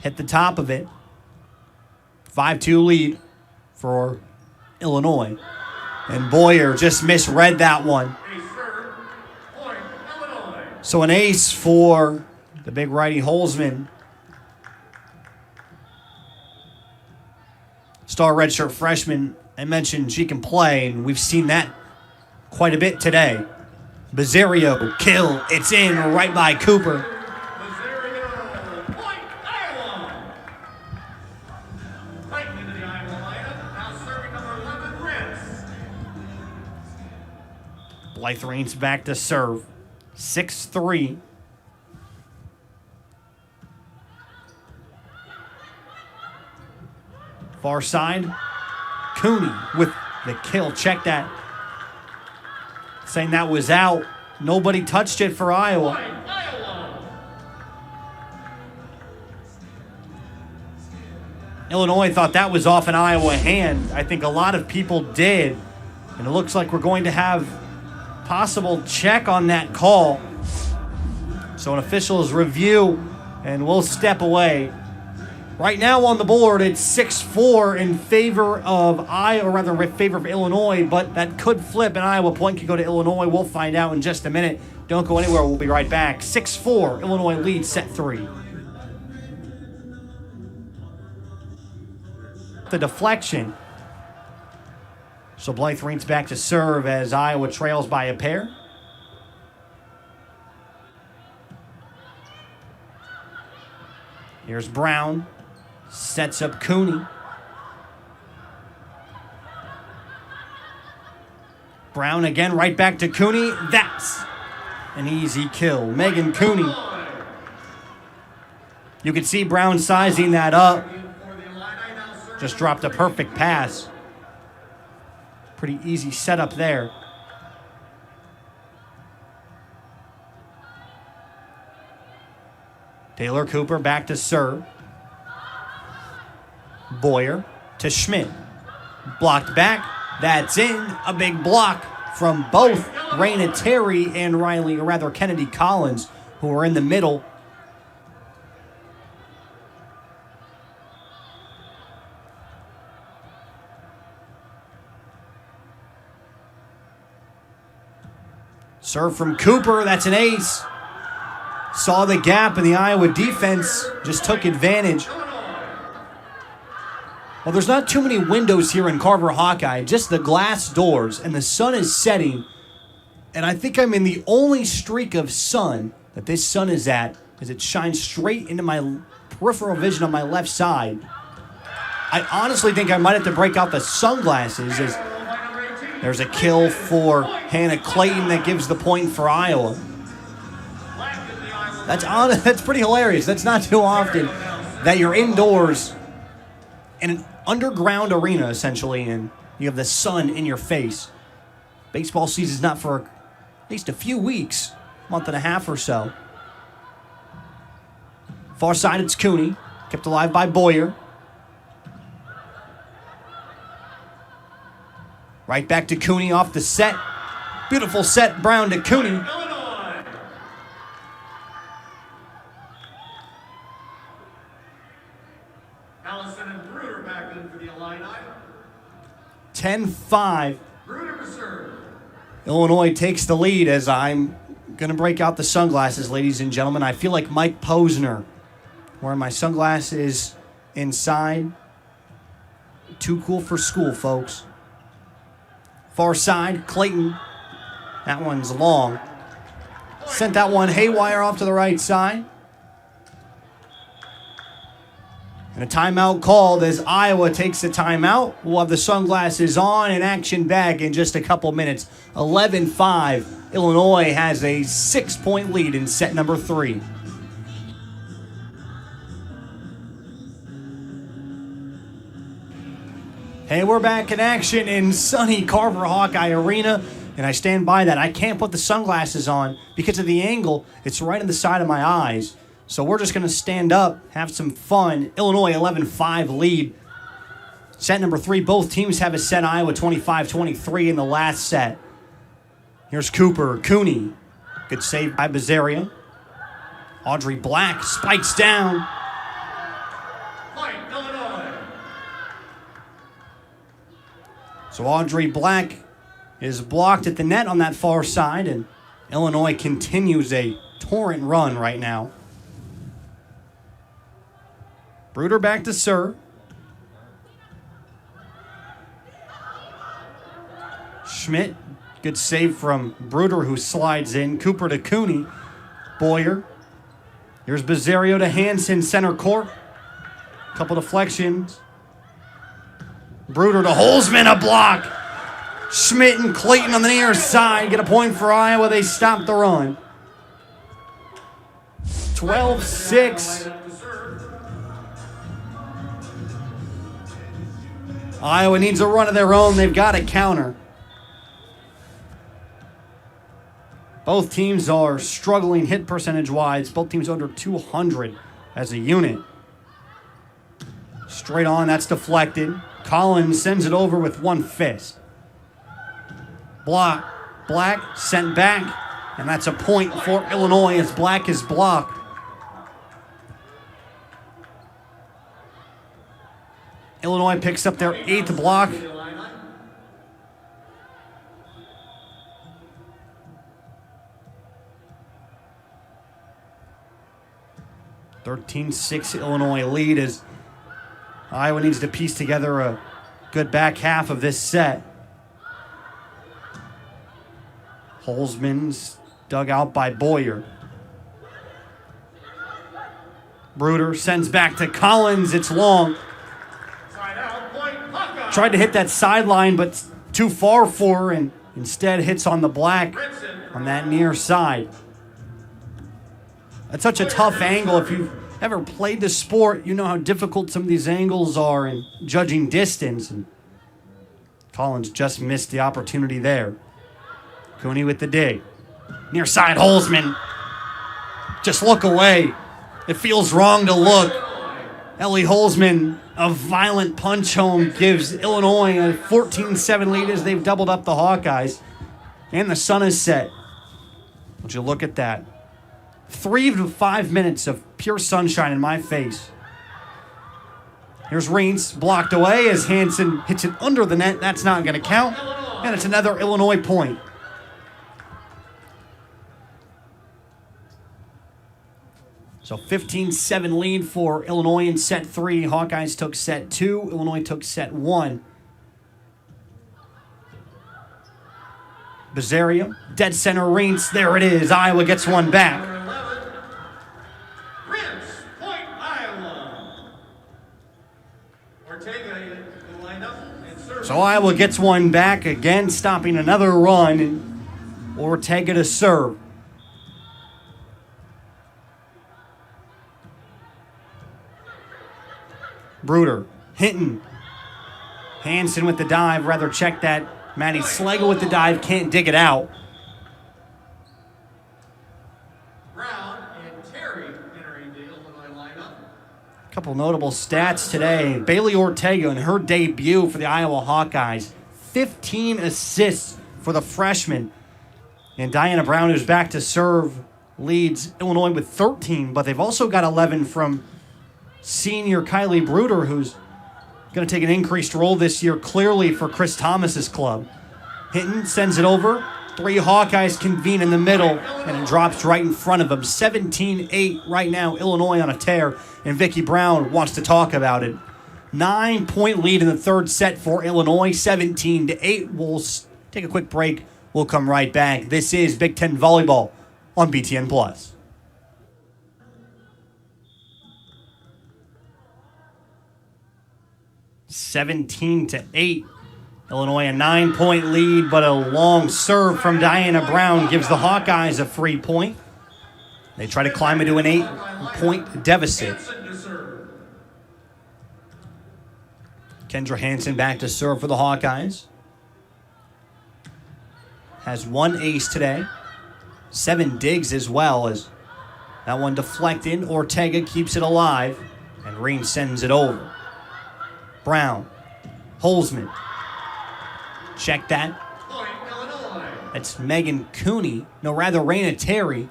hit the top of it. 5-2 lead for Illinois. And Boyer just misread that one. A serve. Point, Illinois. So an ace for the big righty Holzman. Star redshirt freshman, I mentioned she can play, and we've seen that quite a bit today. Bizzario, kill, it's in right by Cooper. Bizzario. Point, Iowa. Tighten into the Iowa lineup. Now serving number 11, Ritz. Blythe Reitz back to serve. 6-3. Far side. Cooney with the kill. Check that. Saying that was out. Nobody touched it for Iowa. Point, Iowa. Illinois thought that was off an Iowa hand. I think a lot of people did. And it looks like we're going to have possible check on that call. So an official's review, and we'll step away. Right now on the board, it's 6-4 in favor of Iowa, or rather in favor of Illinois, but that could flip. An Iowa point could go to Illinois. We'll find out in just a minute. Don't go anywhere. We'll be right back. 6-4, Illinois leads set 3. The deflection. So Blythe Reitz back to serve as Iowa trails by a pair. Here's Brown. Sets up Cooney. Brown again, right back to Cooney. That's an easy kill. Megan Cooney. You can see Brown sizing that up. Just dropped a perfect pass. Pretty easy setup there. Taylor Cooper back to serve. Boyer to Schmidt. Blocked back. That's in. A big block from both Raina Terry and Kennedy Collins, who were in the middle. Serve from Cooper. That's an ace. Saw the gap, and the Iowa defense just took advantage. Well, there's not too many windows here in Carver Hawkeye, just the glass doors, and the sun is setting. And I think I'm in the only streak of sun that this sun is at, as it shines straight into my peripheral vision on my left side. I honestly think I might have to break out the sunglasses, as there's a kill for Hannah Clayton that gives the point for Iowa. That's pretty hilarious. That's not too often that you're indoors in an underground arena, essentially, and you have the sun in your face. Baseball season's not for at least a few weeks, month and a half or so. Far side, it's Cooney, kept alive by Boyer. Right back to Cooney off the set. Beautiful set, Brown to Cooney. Allison and Bruder back in for the Illini. 10-5. Bruder to serve. Illinois takes the lead, as I'm going to break out the sunglasses, ladies and gentlemen. I feel like Mike Posner, wearing my sunglasses inside. Too cool for school, folks. Far side, Clayton. That one's long. Sent that one haywire off to the right side. And a timeout called as Iowa takes the timeout. We'll have the sunglasses on and action back in just a couple minutes. 11-5. Illinois has a 6-point lead in set number 3. Hey, we're back in action in sunny Carver Hawkeye Arena, and I stand by that. I can't put the sunglasses on because of the angle. It's right in the side of my eyes. So we're just going to stand up, have some fun. Illinois 11-5 lead. Set number 3, both teams have a set. Iowa 25-23 in the last set. Here's Cooper, Cooney. Good save by Bizzaria. Audrey Black spikes down. Point, Illinois. So Audrey Black is blocked at the net on that far side, and Illinois continues a torrent run right now. Bruder back to serve. Schmidt, good save from Bruder, who slides in. Cooper to Cooney. Boyer. Here's Bizzario to Hansen, center court. Couple deflections. Bruder to Holzman, a block. Schmidt and Clayton on the near side get a point for Iowa. They stop the run. 12-6. Iowa needs a run of their own. They've got a counter. Both teams are struggling hit percentage-wise. Both teams under 200 as a unit. Straight on, that's deflected. Collins sends it over with one fist. Black sent back, and that's a point for Illinois as Black is blocked. Illinois picks up their 8th block. (13-6) Illinois lead as Iowa needs to piece together a good back half of this set. Holzman's dug out by Boyer. Bruder sends back to Collins. It's long. Tried to hit that sideline, but too far for her, and instead hits on the Black on that near side. That's such a tough angle. If you've ever played the sport, you know how difficult some of these angles are in judging distance. And Collins just missed the opportunity there. Cooney with the dig. Near side, Holzman. Just look away. It feels wrong to look. Ellie Holzman, a violent punch home, gives Illinois a 14-7 lead as they've doubled up the Hawkeyes. And the sun is set. Would you look at that? 3 to 5 minutes of pure sunshine in my face. Here's Reins, blocked away as Hansen hits it under the net. That's not going to count. And it's another Illinois point. So 15-7 lead for Illinois in set 3. Hawkeyes took set 2. Illinois took set 1. Bezeria, dead center, Reins. There it is. Iowa gets one back. Point, Iowa. Ortega in the lineup and serve. So Iowa gets one back, again stopping another run. Ortega to serve. Bruder, Hinton. Hansen with the dive, rather check that. Maddie Slagle with the dive, can't dig it out. Brown and Terry entering the Illinois lineup. A couple notable stats today. Bailey Ortega in her debut for the Iowa Hawkeyes. 15 assists for the freshman. And Diana Brown, who's back to serve, leads Illinois with 13. But they've also got 11 from senior Kylie Bruder, who's going to take an increased role this year, clearly for Chris Thomas's club. Hinton sends it over. 3 Hawkeyes convene in the middle, and it drops right in front of them. 17-8 right now, Illinois on a tear, and Vicky Brown wants to talk about it. 9-point lead in the third set for Illinois, 17-8. We'll take a quick break. We'll come right back. This is Big Ten Volleyball on BTN+. 17-8. Illinois a 9-point lead, but a long serve from Diana Brown gives the Hawkeyes a free point. They try to climb into an 8-point deficit. Kendra Hansen back to serve for the Hawkeyes. Has 1 ace today. 7 digs as well, as that one deflected. Ortega keeps it alive, and Reen sends it over. Brown, Holzman. Check that. Point, Illinois. That's Megan Cooney. No, rather Raina Terry.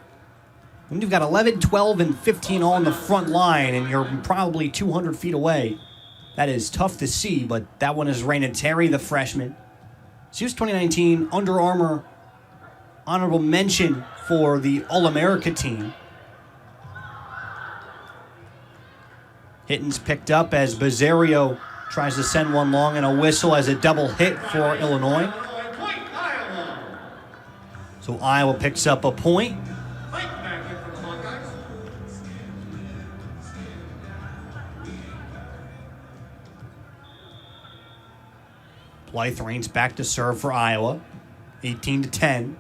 When you've got 11, 12, and 15 all in the front line, and you're probably 200 feet away, that is tough to see, but that one is Raina Terry, the freshman. She was 2019 Under Armour honorable mention for the All-America team. Hitton's picked up as Bezerio tries to send one long, and a whistle as a double hit for Illinois. Point, Iowa. So Iowa picks up a point. Fight back in for the Hawkeyes. Blythe Rains back to serve for Iowa. 18-10.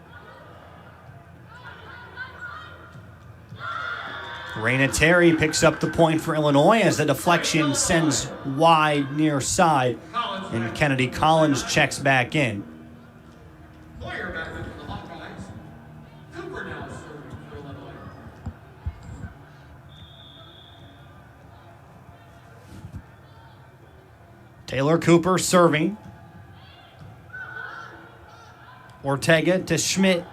Raina Terry picks up the point for Illinois as the deflection sends wide near side, and Kennedy Collins checks back in. Boyer back in for the Hawkeyes. Cooper now serving for Illinois. Taylor Cooper serving. Ortega to Schmidt.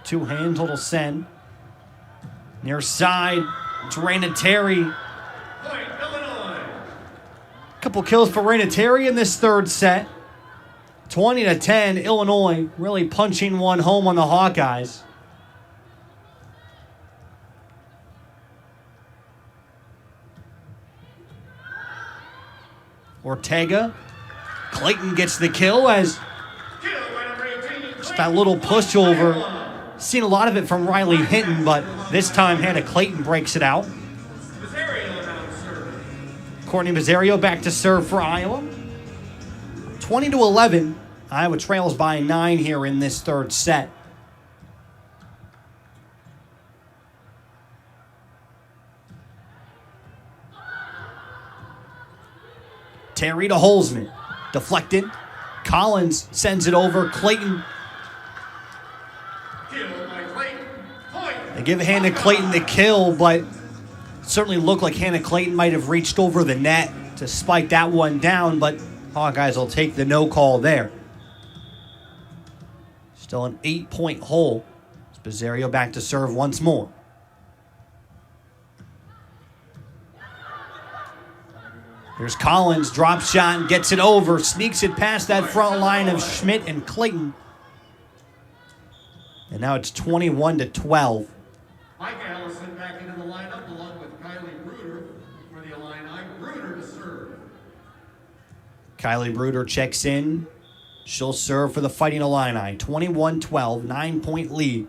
2-hand total send. Near side, it's Raina Terry. Point, Illinois. Couple kills for Raina Terry in this third set. 20-10, Illinois really punching one home on the Hawkeyes. Ortega. Clayton gets the kill as Kill by number 18. just that little pushover. Seen a lot of it from Riley Hinton, but this time Hannah Clayton breaks it out. Bezerio now serving. Courtney Bezerio back to serve for Iowa. 20-11. Iowa trails by 9 here in this third set. Terry to Holzman. Deflected. Collins sends it over. Clayton. Kill by Clayton. Point. They give Hannah Clayton the kill, but it certainly looked like Hannah Clayton might have reached over the net to spike that one down, but Hawkeyes will take the no call there. Still an 8-point hole. Bezerio back to serve once more. Here's Collins, drop shot, gets it over, sneaks it past that front line of Schmidt and Clayton. And now it's 21-12. Mike Allison back into the lineup. serve. Kylie Bruder checks in. She'll serve for the Fighting Illini. 21-12, 9-point lead.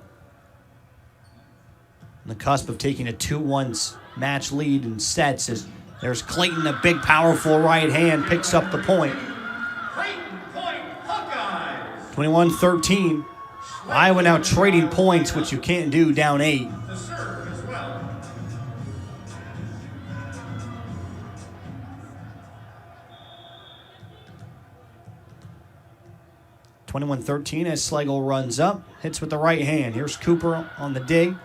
On the cusp of taking a 2-1 match lead in sets as there's Clayton, a big, powerful right hand, picks up the point. Clayton point, Hawkeyes. 21-13. Iowa now trading points, which you can't do down 8. The serve as well. 21-13 as Schlegel runs up, hits with the right hand. Here's Cooper on the dig.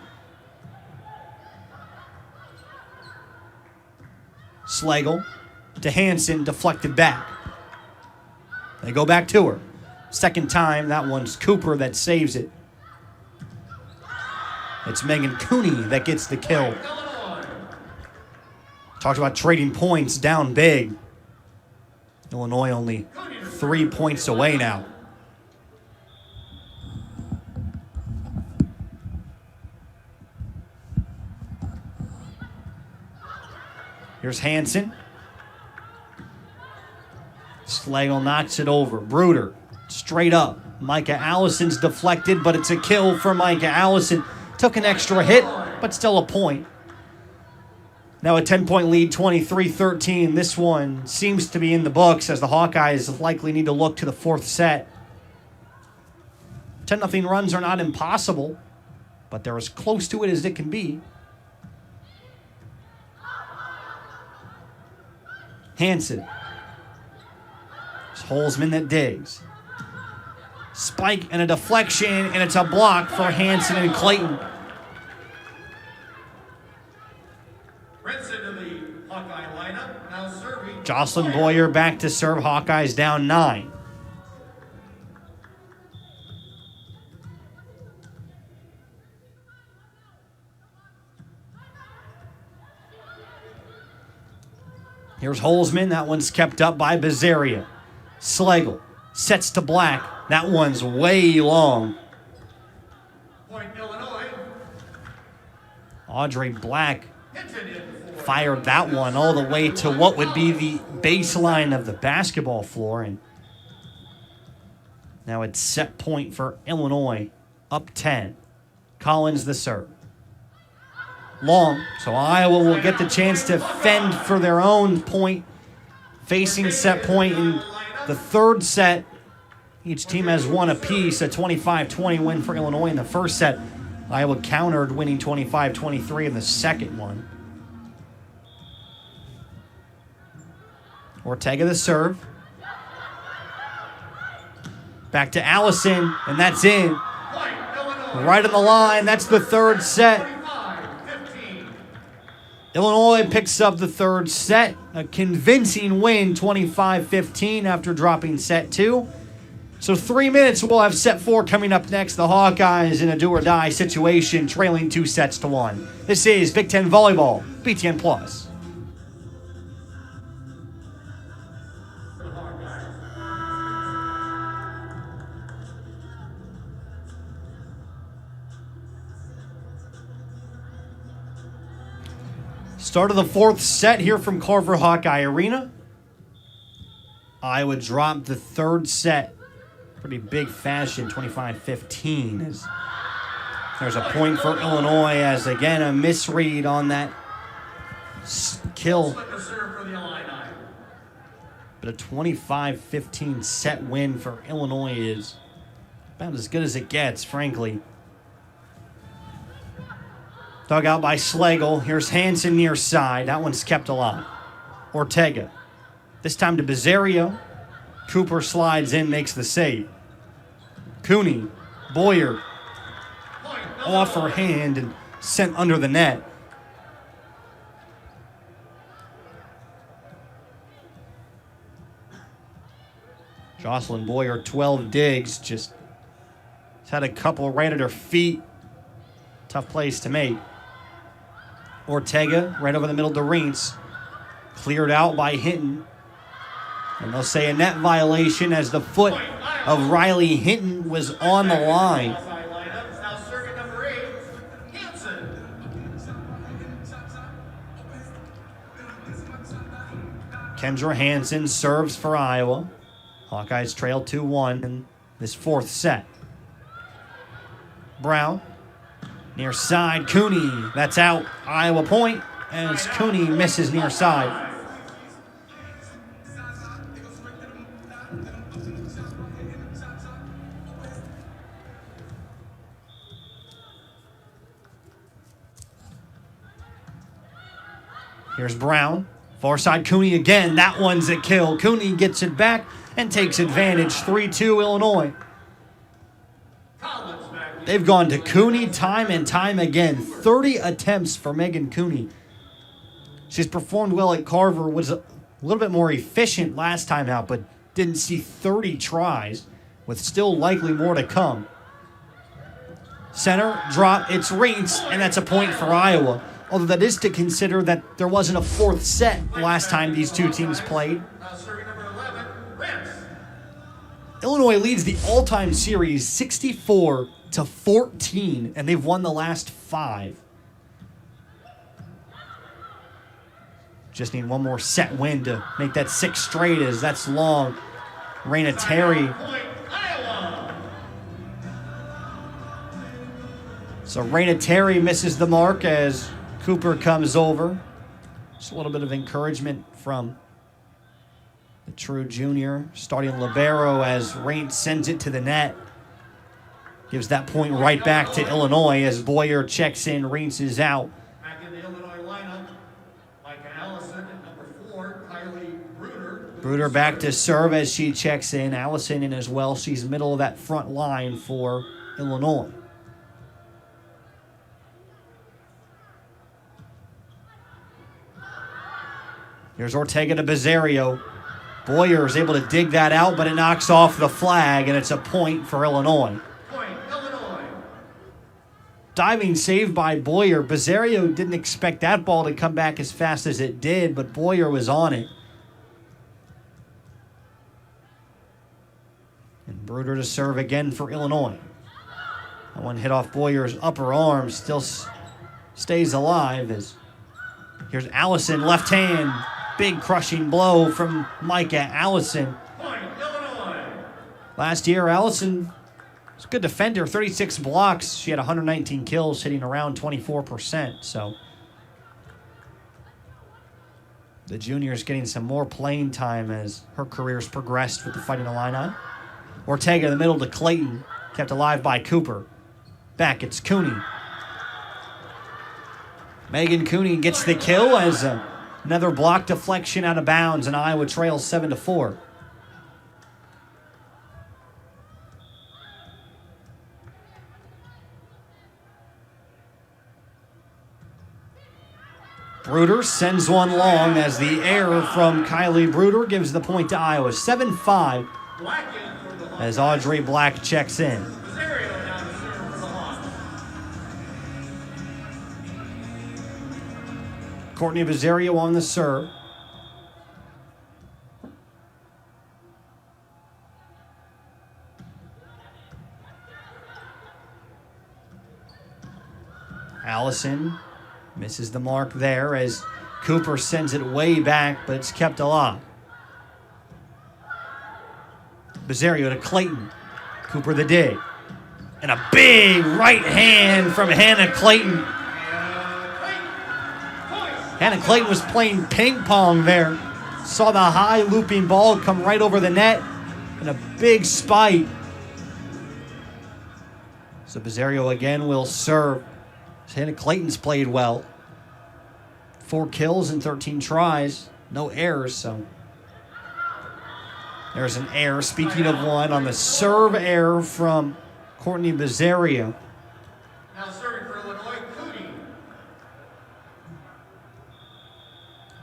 Schlegel to Hansen, deflected back. They go back to her. Second time, that one's Cooper that saves it. It's Megan Cooney that gets the kill. Talked about trading points down big. Illinois only 3 points away now. Here's Hansen. Schlegel knocks it over. Bruder, straight up. Micah Allison's deflected, but it's a kill for Micah Allison. Took an extra hit, but still a point. Now a 10-point lead, 23-13. This one seems to be in the books as the Hawkeyes likely need to look to the fourth set. 10-0 runs are not impossible, but they're as close to it as it can be. Hansen. It's Holzman that digs. Spike and a deflection, and it's a block for Hansen and Clayton. Princeton to the Hawkeye lineup, now serving. Jocelyn Boyer back to serve. Hawkeyes down 9. Here's Holzman. That one's kept up by Bizaria. Schlegel sets to Black. That one's way long. Point Illinois. Audrey Black Hits it in for fired that one all the way to what would be the baseline of the basketball floor. And now it's set point for Illinois, up 10. Collins the serve. Long, so Iowa will get the chance to fend for their own point, facing set point in the third set. Each team has one apiece, a 25-20 win for Illinois in the first set. Iowa countered, winning 25-23 in the second one. Ortega the serve. Back to Allison, and that's in. Right on the line, that's the third set. Illinois picks up the third set. A convincing win, 25-15 after dropping set 2. So 3 minutes, we'll have set 4 coming up next. The Hawkeyes in a do-or-die situation, trailing 2-1. This is Big Ten Volleyball, BTN Plus. Start of the fourth set here from Carver Hawkeye Arena. Iowa dropped the third set. Pretty big fashion, 25-15. There's a point for Illinois as, again, a misread on that kill. But a 25-15 set win for Illinois is about as good as it gets, frankly. Dug out by Schlegel. Here's Hansen near side. That one's kept alive. Ortega. This time to Bizario. Cooper slides in, makes the save. Cooney. Boyer. Off her hand and sent under the net. Jocelyn Boyer, 12 digs. Just had a couple right at her feet. Tough place to make. Ortega, right over the middle to Reentz. Cleared out by Hinton. And they'll say a net violation as the foot of Riley Hinton was on the line. Kendra Hansen serves for Iowa. Hawkeyes trail 2-1 in this fourth set. Brown, near side, Cooney. That's out. Iowa point as Cooney misses near side. Here's Brown. Far side, Cooney again. That one's a kill. Cooney gets it back and takes advantage. 3-2 Illinois. They've gone to Cooney time and time again. 30 attempts for Megan Cooney. She's performed well at Carver. Was a little bit more efficient last time out, but didn't see 30 tries, with still likely more to come. Center, drop, it's Reitz, and that's a point for Iowa. Although that is to consider that there wasn't a fourth set last time these two teams played. Illinois leads the all-time series 64-14, and they've won the last 5. Just need one more set win to make that 6 straight, as that's long. Raina Terry. So Raina Terry misses the mark as Cooper comes over. Just a little bit of encouragement from the true junior, starting libero as Reitz sends it to the net. Gives that point right back to Illinois as Boyer checks in, Reitz is out. Back in the Illinois lineup, Micah Allison at number 4, Kylie Bruder. Bruder back to serve as she checks in. Allison in as well. She's middle of that front line for Illinois. Here's Ortega to Bizzario. Boyer is able to dig that out, but it knocks off the flag, and it's a point for Illinois. Point, Illinois. Diving save by Boyer. Bizzario didn't expect that ball to come back as fast as it did, but Boyer was on it. And Bruder to serve again for Illinois. That one hit off Boyer's upper arm, still stays alive. As here's Allison, left hand. Big crushing blow from Micah Allison. Point, Illinois. Last year, Allison was a good defender, 36 blocks. She had 119 kills, hitting around 24%. So the junior's getting some more playing time as her career's progressed with the Fighting Illini. Ortega in the middle to Clayton, kept alive by Cooper. Back, it's Cooney. Megan Cooney gets the kill as another block deflection out of bounds, and Iowa trails 7-4. Bruder sends one long as the error from Kylie Bruder gives the point to Iowa. 7-5 as Audrey Black checks in. Courtney Bizzario on the serve. Allison misses the mark there as Cooper sends it way back, but it's kept alive. Bizzario to Clayton. Cooper the dig. And a big right hand from Hannah Clayton. Hannah Clayton was playing ping pong there. Saw the high looping ball come right over the net and a big spike. So Bizzario again will serve. Hannah Clayton's played well. 4 kills and 13 tries. No errors, so there's an error. Speaking of one, on the serve error from Courtney Bizzario. Now serving for Illinois, Cooney.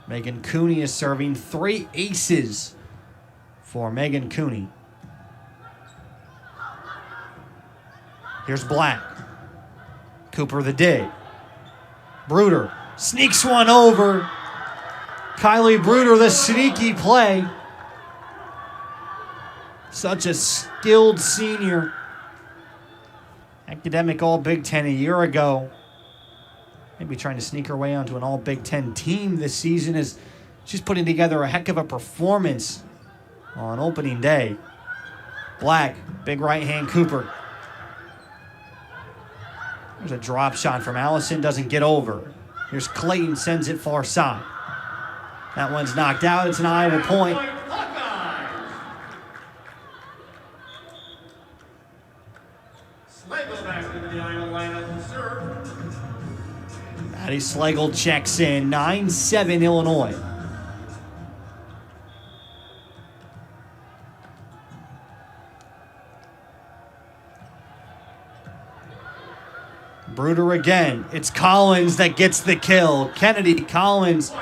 Megan Cooney is serving. 3 aces for Megan Cooney. Here's Black. Cooper the dig. Bruder sneaks one over. Kylie Bruder, the sneaky play. Such a skilled senior. Academic All-Big Ten a year ago. Maybe trying to sneak her way onto an All-Big Ten team this season as She's putting together a heck of a performance on opening day. Black, big right hand Cooper. There's a drop shot from Allison, doesn't get over. Here's Clayton, sends it far side. That one's knocked out. It's an Iowa point. Maddie Slagle checks in. 9-7 Illinois. Bruder again. It's Collins that gets the kill. Kennedy, Collins.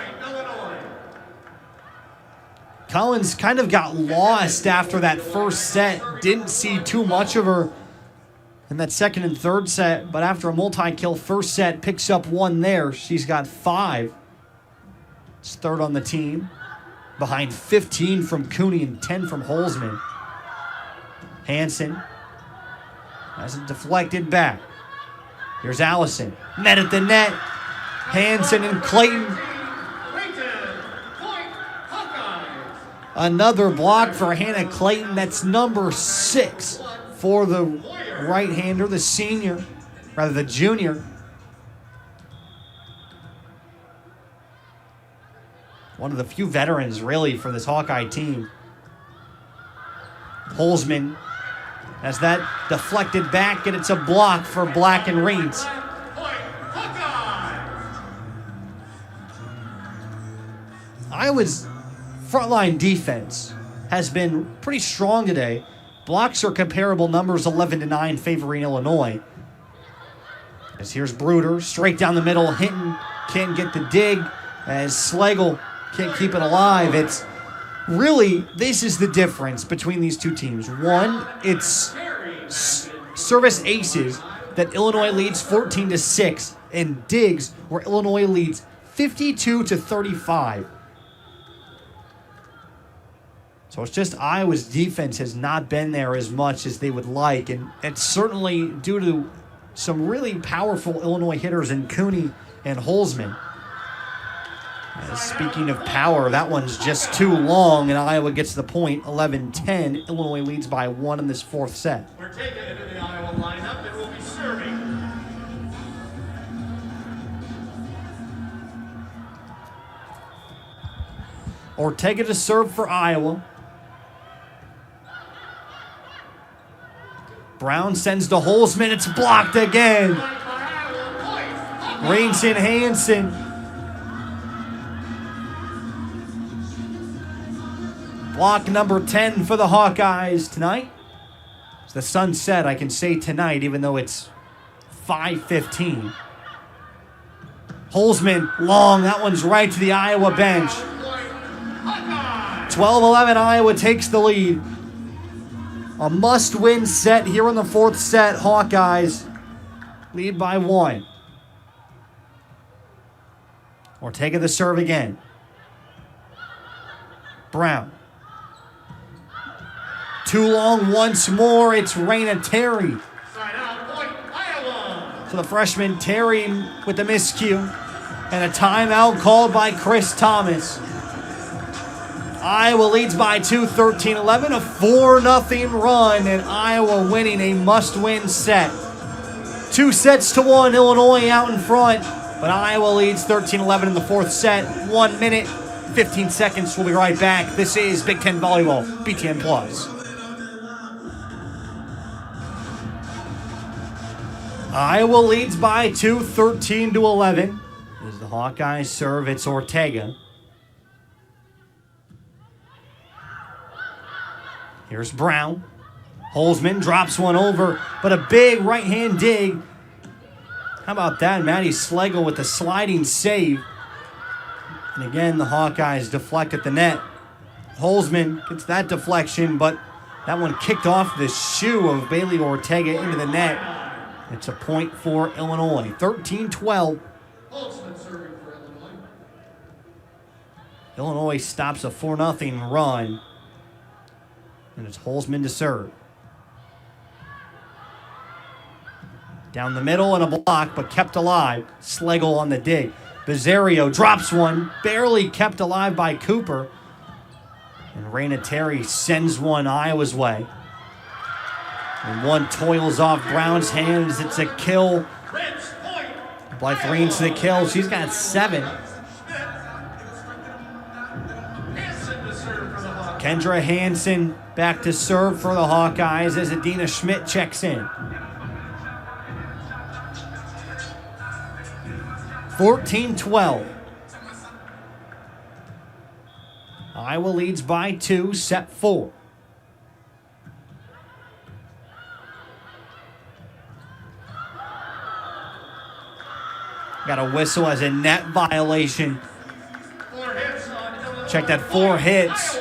Collins kind of got lost after that first set. Didn't see too much of her in that second and third set. But after a multi-kill first set, picks up one there. She's got 5. It's third on the team. Behind 15 from Cooney and 10 from Holzman. Hansen has it deflected back. Here's Allison. Net at the net. Hansen and Clayton. Another block for Hannah Clayton. That's number 6 for the right-hander, the senior, rather the junior. One of the few veterans, really, for this Hawkeye team. Holzman has that deflected back, and it's a block for Black and Reeds. Iowa's frontline defense has been pretty strong today. Blocks are comparable numbers, 11-9, favoring Illinois. As here's Bruder, straight down the middle. Hinton can't get the dig, as Slagle can't keep it alive. It's really, this is the difference between these two teams. One, it's service aces that Illinois leads 14-6, and digs where Illinois leads 52-35. So it's just Iowa's defense has not been there as much as they would like, and it's certainly due to some really powerful Illinois hitters in Cooney and Holzman. Speaking of power, that one's just too long, and Iowa gets the point. 11-10. Illinois leads by 1 in this fourth set. We're taking it into the Iowa lineup, and we'll be serving. Ortega to serve for Iowa. Brown sends to Holzman. It's blocked again. Rainson Hansen. Block number 10 for the Hawkeyes tonight. It's the sun set, I can say tonight, even though it's 5:15. Holzman, long. That one's right to the Iowa bench. 12-11, Iowa takes the lead. A must-win set here in the fourth set. Hawkeyes lead by 1. Ortega the serve again. Brown. Too long once more. It's Raina Terry. So the freshman Terry with the miscue. And a timeout called by Chris Thomas. Iowa leads by 2, 13-11. A 4-0 run, and Iowa winning a must-win set. 2-1, Illinois out in front. But Iowa leads 13-11 in the fourth set. 1 minute, 15 seconds. We'll be right back. This is Big Ten Volleyball, BTN Plus. Iowa leads by 2, 13-11. As the Hawkeyes serve, it's Ortega. Here's Brown. Holzman drops one over, but a big right-hand dig. How about that? Maddie Slagle with the sliding save. And again, the Hawkeyes deflect at the net. Holzman gets that deflection, but that one kicked off the shoe of Bailey Ortega into the net. It's a point for Illinois. 13-12. Holzman serving for Illinois. Illinois stops a 4-0 run. And it's Holzman to serve. Down the middle and a block, but kept alive. Slagle on the dig. Bizzario drops one, barely kept alive by Cooper. And Raina Terry sends one Iowa's way. And one toils off Brown's hands. It's a kill. Blythe Reigns to the kill. She's got 7. Kendra Hansen back to serve for the Hawkeyes as Adina Schmidt checks in. 14-12. Iowa leads by 2, set 4. Got a whistle as a net violation. Check that, 4 hits.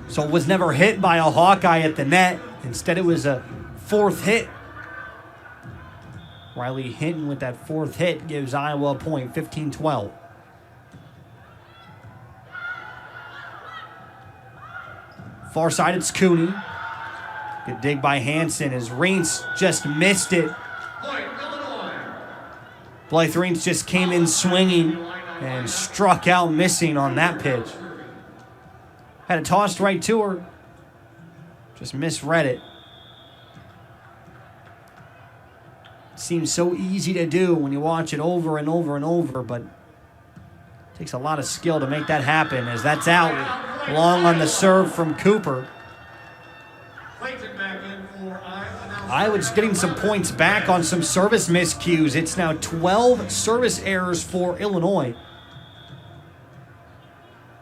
So it was never hit by a Hawkeye at the net. Instead, it was a 4th hit. Riley Hinton with that 4th hit gives Iowa a point, 15-12. Far side, it's Cooney. Good dig by Hansen as Reins just missed it. Blythe Reins just came in swinging and struck out missing on that pitch. Had it tossed right to her. Just misread it. Seems so easy to do when you watch it over and over and over, but it takes a lot of skill to make that happen as that's out. Long on the serve from Cooper. Iowa's getting some points back on some service miscues. It's now 12 service errors for Illinois.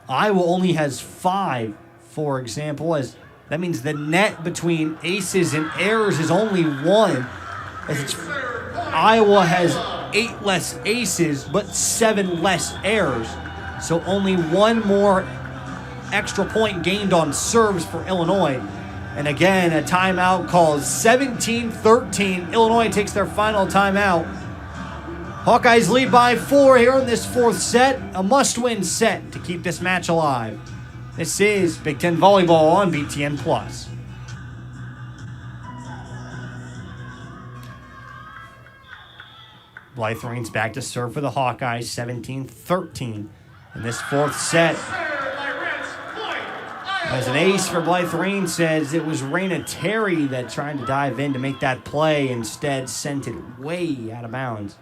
Iowa only has 5, for example, as that means the net between aces and errors is only 1. Iowa has 8 less aces, but 7 less errors. So only 1 more extra point gained on serves for Illinois. And again, a timeout called. 17-13. Illinois takes their final timeout. Hawkeyes lead by 4 here in this 4th set. A must-win set to keep this match alive. This is Big Ten Volleyball on BTN+. Blythe Reins back to serve for the Hawkeyes, 17-13 in this 4th set. As an ace for Blythe Reins says it was Raina Terry that tried to dive in to make that play, instead sent it way out of bounds.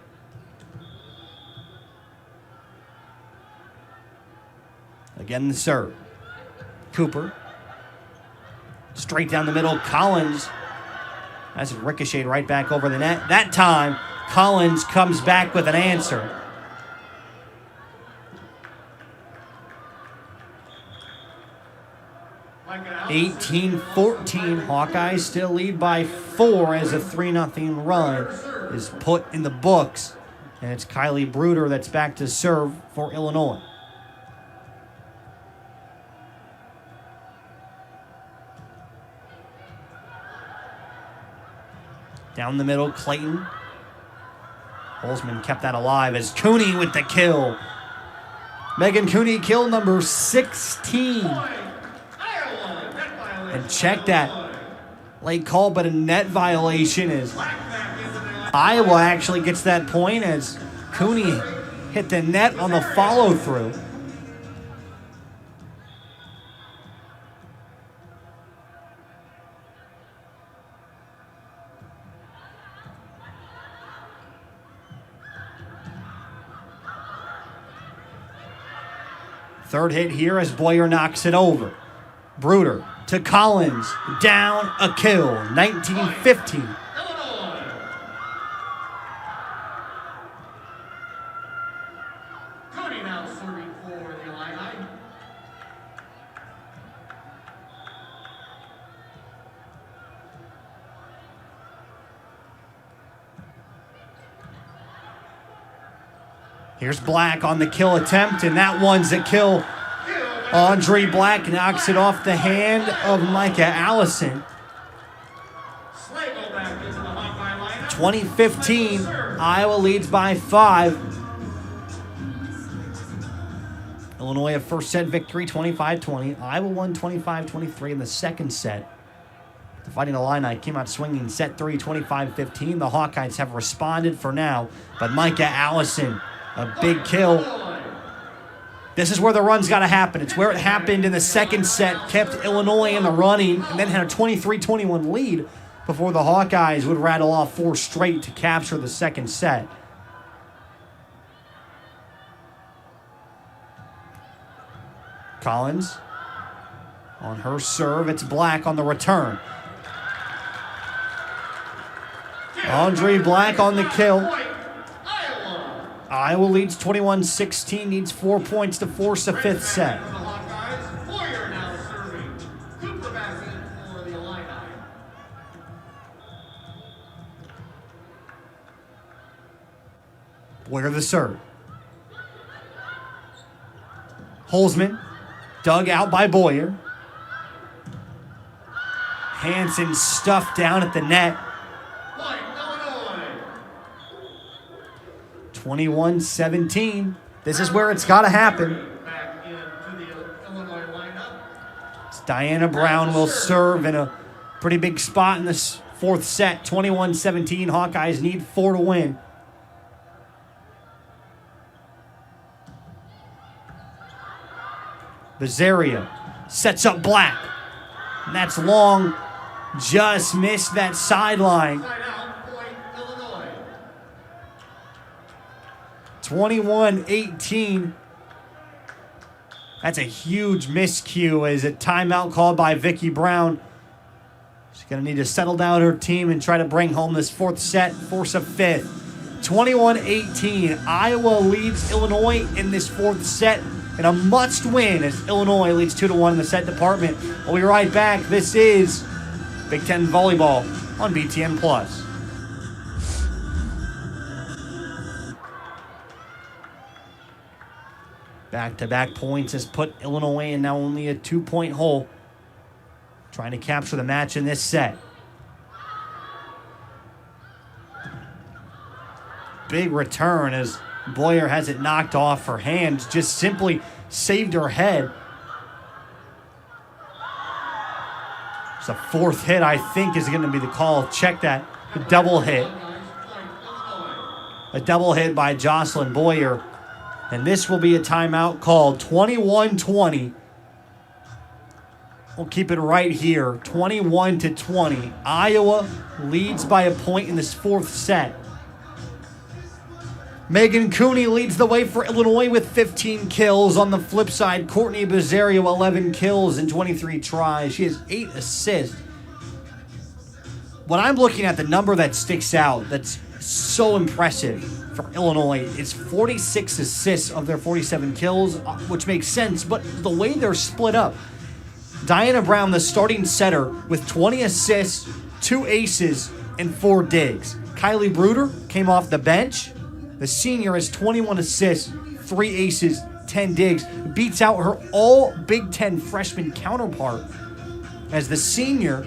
Again, the serve. Cooper. Straight down the middle, Collins. That's ricocheted right back over the net. That time, Collins comes back with an answer. 18-14, Hawkeyes still lead by 4 as a 3-0 run is put in the books. And it's Kylie Bruder that's back to serve for Illinois. Down the middle, Clayton. Holzman kept that alive as Cooney with the kill. Megan Cooney, kill number 16. And check that. Late call, but a net violation is Iowa actually gets that point as Cooney hit the net on the follow-through. Third hit here as Boyer knocks it over. Bruder to Collins, down, a kill, 19-15. Cody now serving for the Illini. Here's Black on the kill attempt, and that one's a kill. Andre Black knocks it off the hand of Micah Allison. 2015, Iowa leads by 5. Illinois a first set victory, 25-20. Iowa won 25-23 in the second set. The Fighting Illini came out swinging set 3, 25-15. The Hawkeyes have responded for now, but Micah Allison, A big kill. This is where the run's got to happen. It's where it happened in the second set, kept Illinois in the running, and then had a 23-21 lead before the Hawkeyes would rattle off 4 straight to capture the second set. Collins on her serve. It's Black on the return. Andre Black on the kill. Iowa leads 21-16, needs 4 points to force a 5th set. Boyer the serve. Holzman dug out by Boyer. Hansen stuffed down at the net. 21-17. This is where it's got to happen. Diana Brown will serve in a pretty big spot in this 4th set. 21-17. Hawkeyes need 4 to win. Bezeria sets up Black. And that's long. Just missed that sideline. 21-18. That's a huge miscue as a timeout called by Vicki Brown. She's going to need to settle down her team and try to bring home this 4th set, force a 5th. 21-18. Iowa leads Illinois in this 4th set in a must win as Illinois leads 2-1 in the set department. We'll be right back. This is Big Ten Volleyball on BTN+. Back-to-back points has put Illinois in now only a 2-point hole. Trying to capture the match in this set. Big return as Boyer has it knocked off her hands. Just simply saved her head. It's a 4th hit, I think, is going to be the call. Check that. A double hit. A double hit by Jocelyn Boyer. And this will be a timeout called. 21-20. We'll keep it right here. 21-20. Iowa leads by a point in this 4th set. Megan Cooney leads the way for Illinois with 15 kills. On the flip side, Courtney Bezerio, 11 kills in 23 tries. She has 8 assists. When I'm looking at the number that sticks out, that's so impressive for Illinois, it's 46 assists of their 47 kills, which makes sense, but the way they're split up. Diana Brown, the starting setter, with 20 assists, 2 aces, and 4 digs. Kylie Bruder came off the bench. The senior has 21 assists, 3 aces, 10 digs. Beats out her all Big Ten freshman counterpart as the senior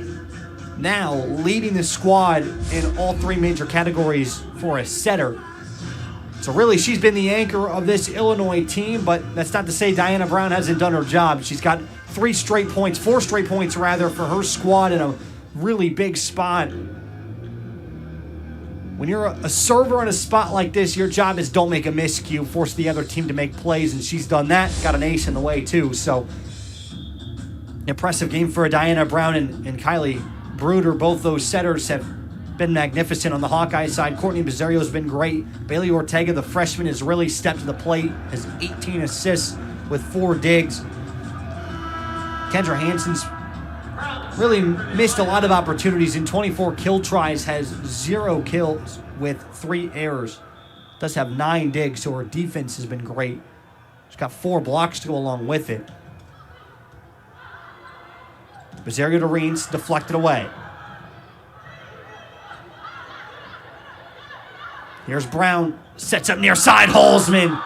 now leading the squad in all 3 major categories for a setter. So really, she's been the anchor of this Illinois team, but that's not to say Diana Brown hasn't done her job. She's got 4 straight points for her squad in a really big spot. When you're a server in a spot like this, your job is don't make a miscue, force the other team to make plays, and she's done that. Got an ace in the way, too. So, impressive game for Diana Brown and Kylie Bruder. Both those setters have been magnificent on the Hawkeye side. Courtney Bezerio has been great. Bailey Ortega, the freshman, has really stepped to the plate, has 18 assists with 4 digs. Kendra Hansen's really missed a lot of opportunities. In 24 kill tries, has 0 kills with 3 errors. Does have 9 digs, so her defense has been great. She's got 4 blocks to go along with it. Bezerio to Reens, deflected away. Here's Brown, sets up near side, Holzman.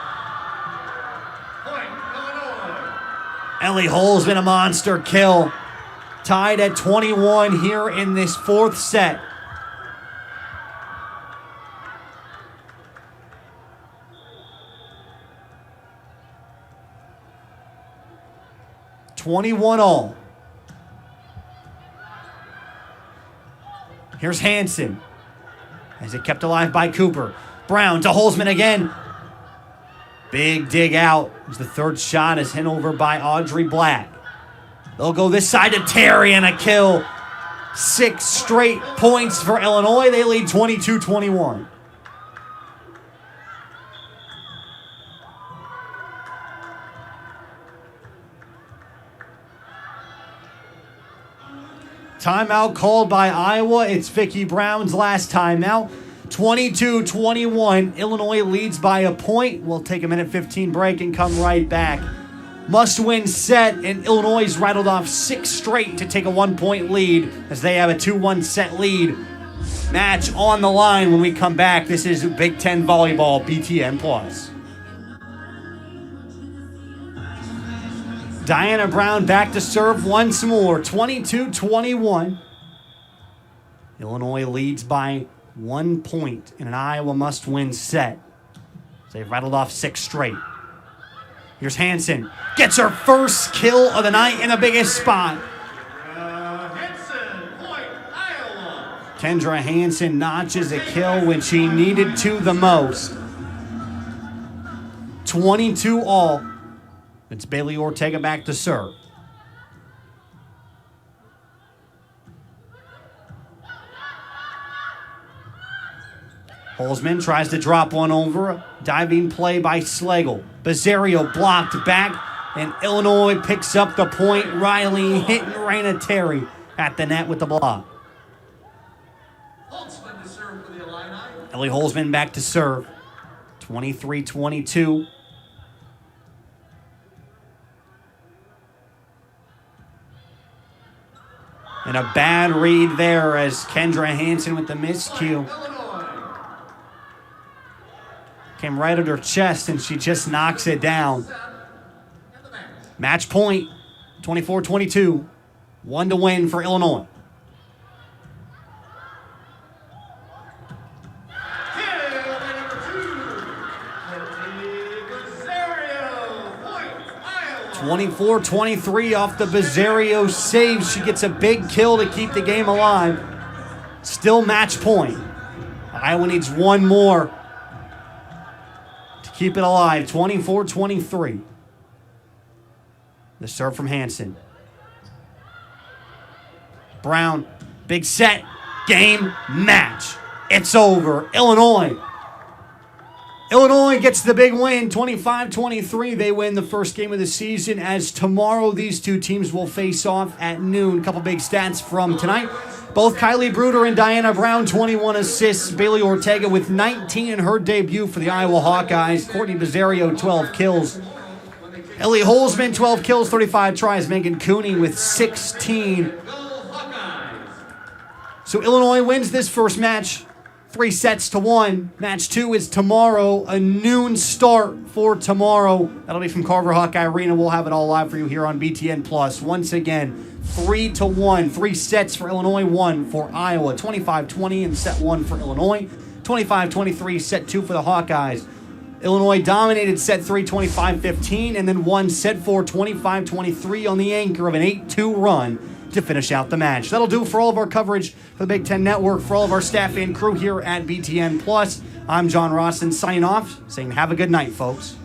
Ellie Holzman, a monster kill. Tied at 21 here in this 4th set. $21-all. Here's Hansen as it kept alive by Cooper. Brown to Holzman again. Big dig out. The third shot is hit over by Audrey Black. They'll go this side to Terry and a kill. 6 straight points for Illinois. They lead 22-21. Timeout called by Iowa. It's Vicky Brown's last timeout. 22-21. Illinois leads by a point. We'll take a minute 15 break and come right back. Must-win set, and Illinois rattled off 6 straight to take a 1-point lead as they have a 2-1 set lead. Match on the line when we come back. This is Big Ten Volleyball BTN+. Diana Brown back to serve once more. 22-21. Illinois leads by 1 point in an Iowa must-win set. They've rattled off 6 straight. Here's Hansen. Gets her first kill of the night in the biggest spot. Hansen, point, Iowa. Kendra Hansen notches a kill when she needed to the most. 22 all. It's Bailey Ortega back to serve. Holzman tries to drop one over. Diving play by Slagle. Bizzario blocked back, and Illinois picks up the point. Riley hitting Raina Terry at the net with the block. Holtzman to serve for the Illini. Ellie Holzman back to serve. 23-22. And a bad read there as Kendra Hansen with the miscue. Came right at her chest, and she just knocks it down. Match point, 24-22. 1 to win for Illinois. Kill number 2. Bizzario, point, Iowa. 24-23 off the Bizzario save. She gets a big kill to keep the game alive. Still match point. Iowa needs one more to keep it alive. 24-23. The serve from Hansen. Brown, big set, game, match. It's over. Illinois gets the big win, 25-23. They win the first game of the season, as tomorrow these two teams will face off at noon. Couple big stats from tonight. Both Kylie Bruder and Diana Brown, 21 assists. Bailey Ortega with 19 in her debut for the Iowa Hawkeyes. Courtney Bizzario, 12 kills. Ellie Holzman, 12 kills, 35 tries. Megan Cooney with 16. So Illinois wins this first match, 3-1. Match 2 is tomorrow, a noon start for tomorrow. That'll be from Carver Hawkeye Arena. We'll have it all live for you here on BTN+. Once again, 3-1. 3 sets for Illinois, 1 for Iowa. 25-20 in set 1 for Illinois. 25-23 set 2 for the Hawkeyes. Illinois dominated set 3, 25-15, and then won set 4, 25-23 on the anchor of an 8-2 run to finish out the match. That'll do for all of our coverage for the Big Ten Network, for all of our staff and crew here at BTN+. I'm John Rawson signing off, saying have a good night, folks.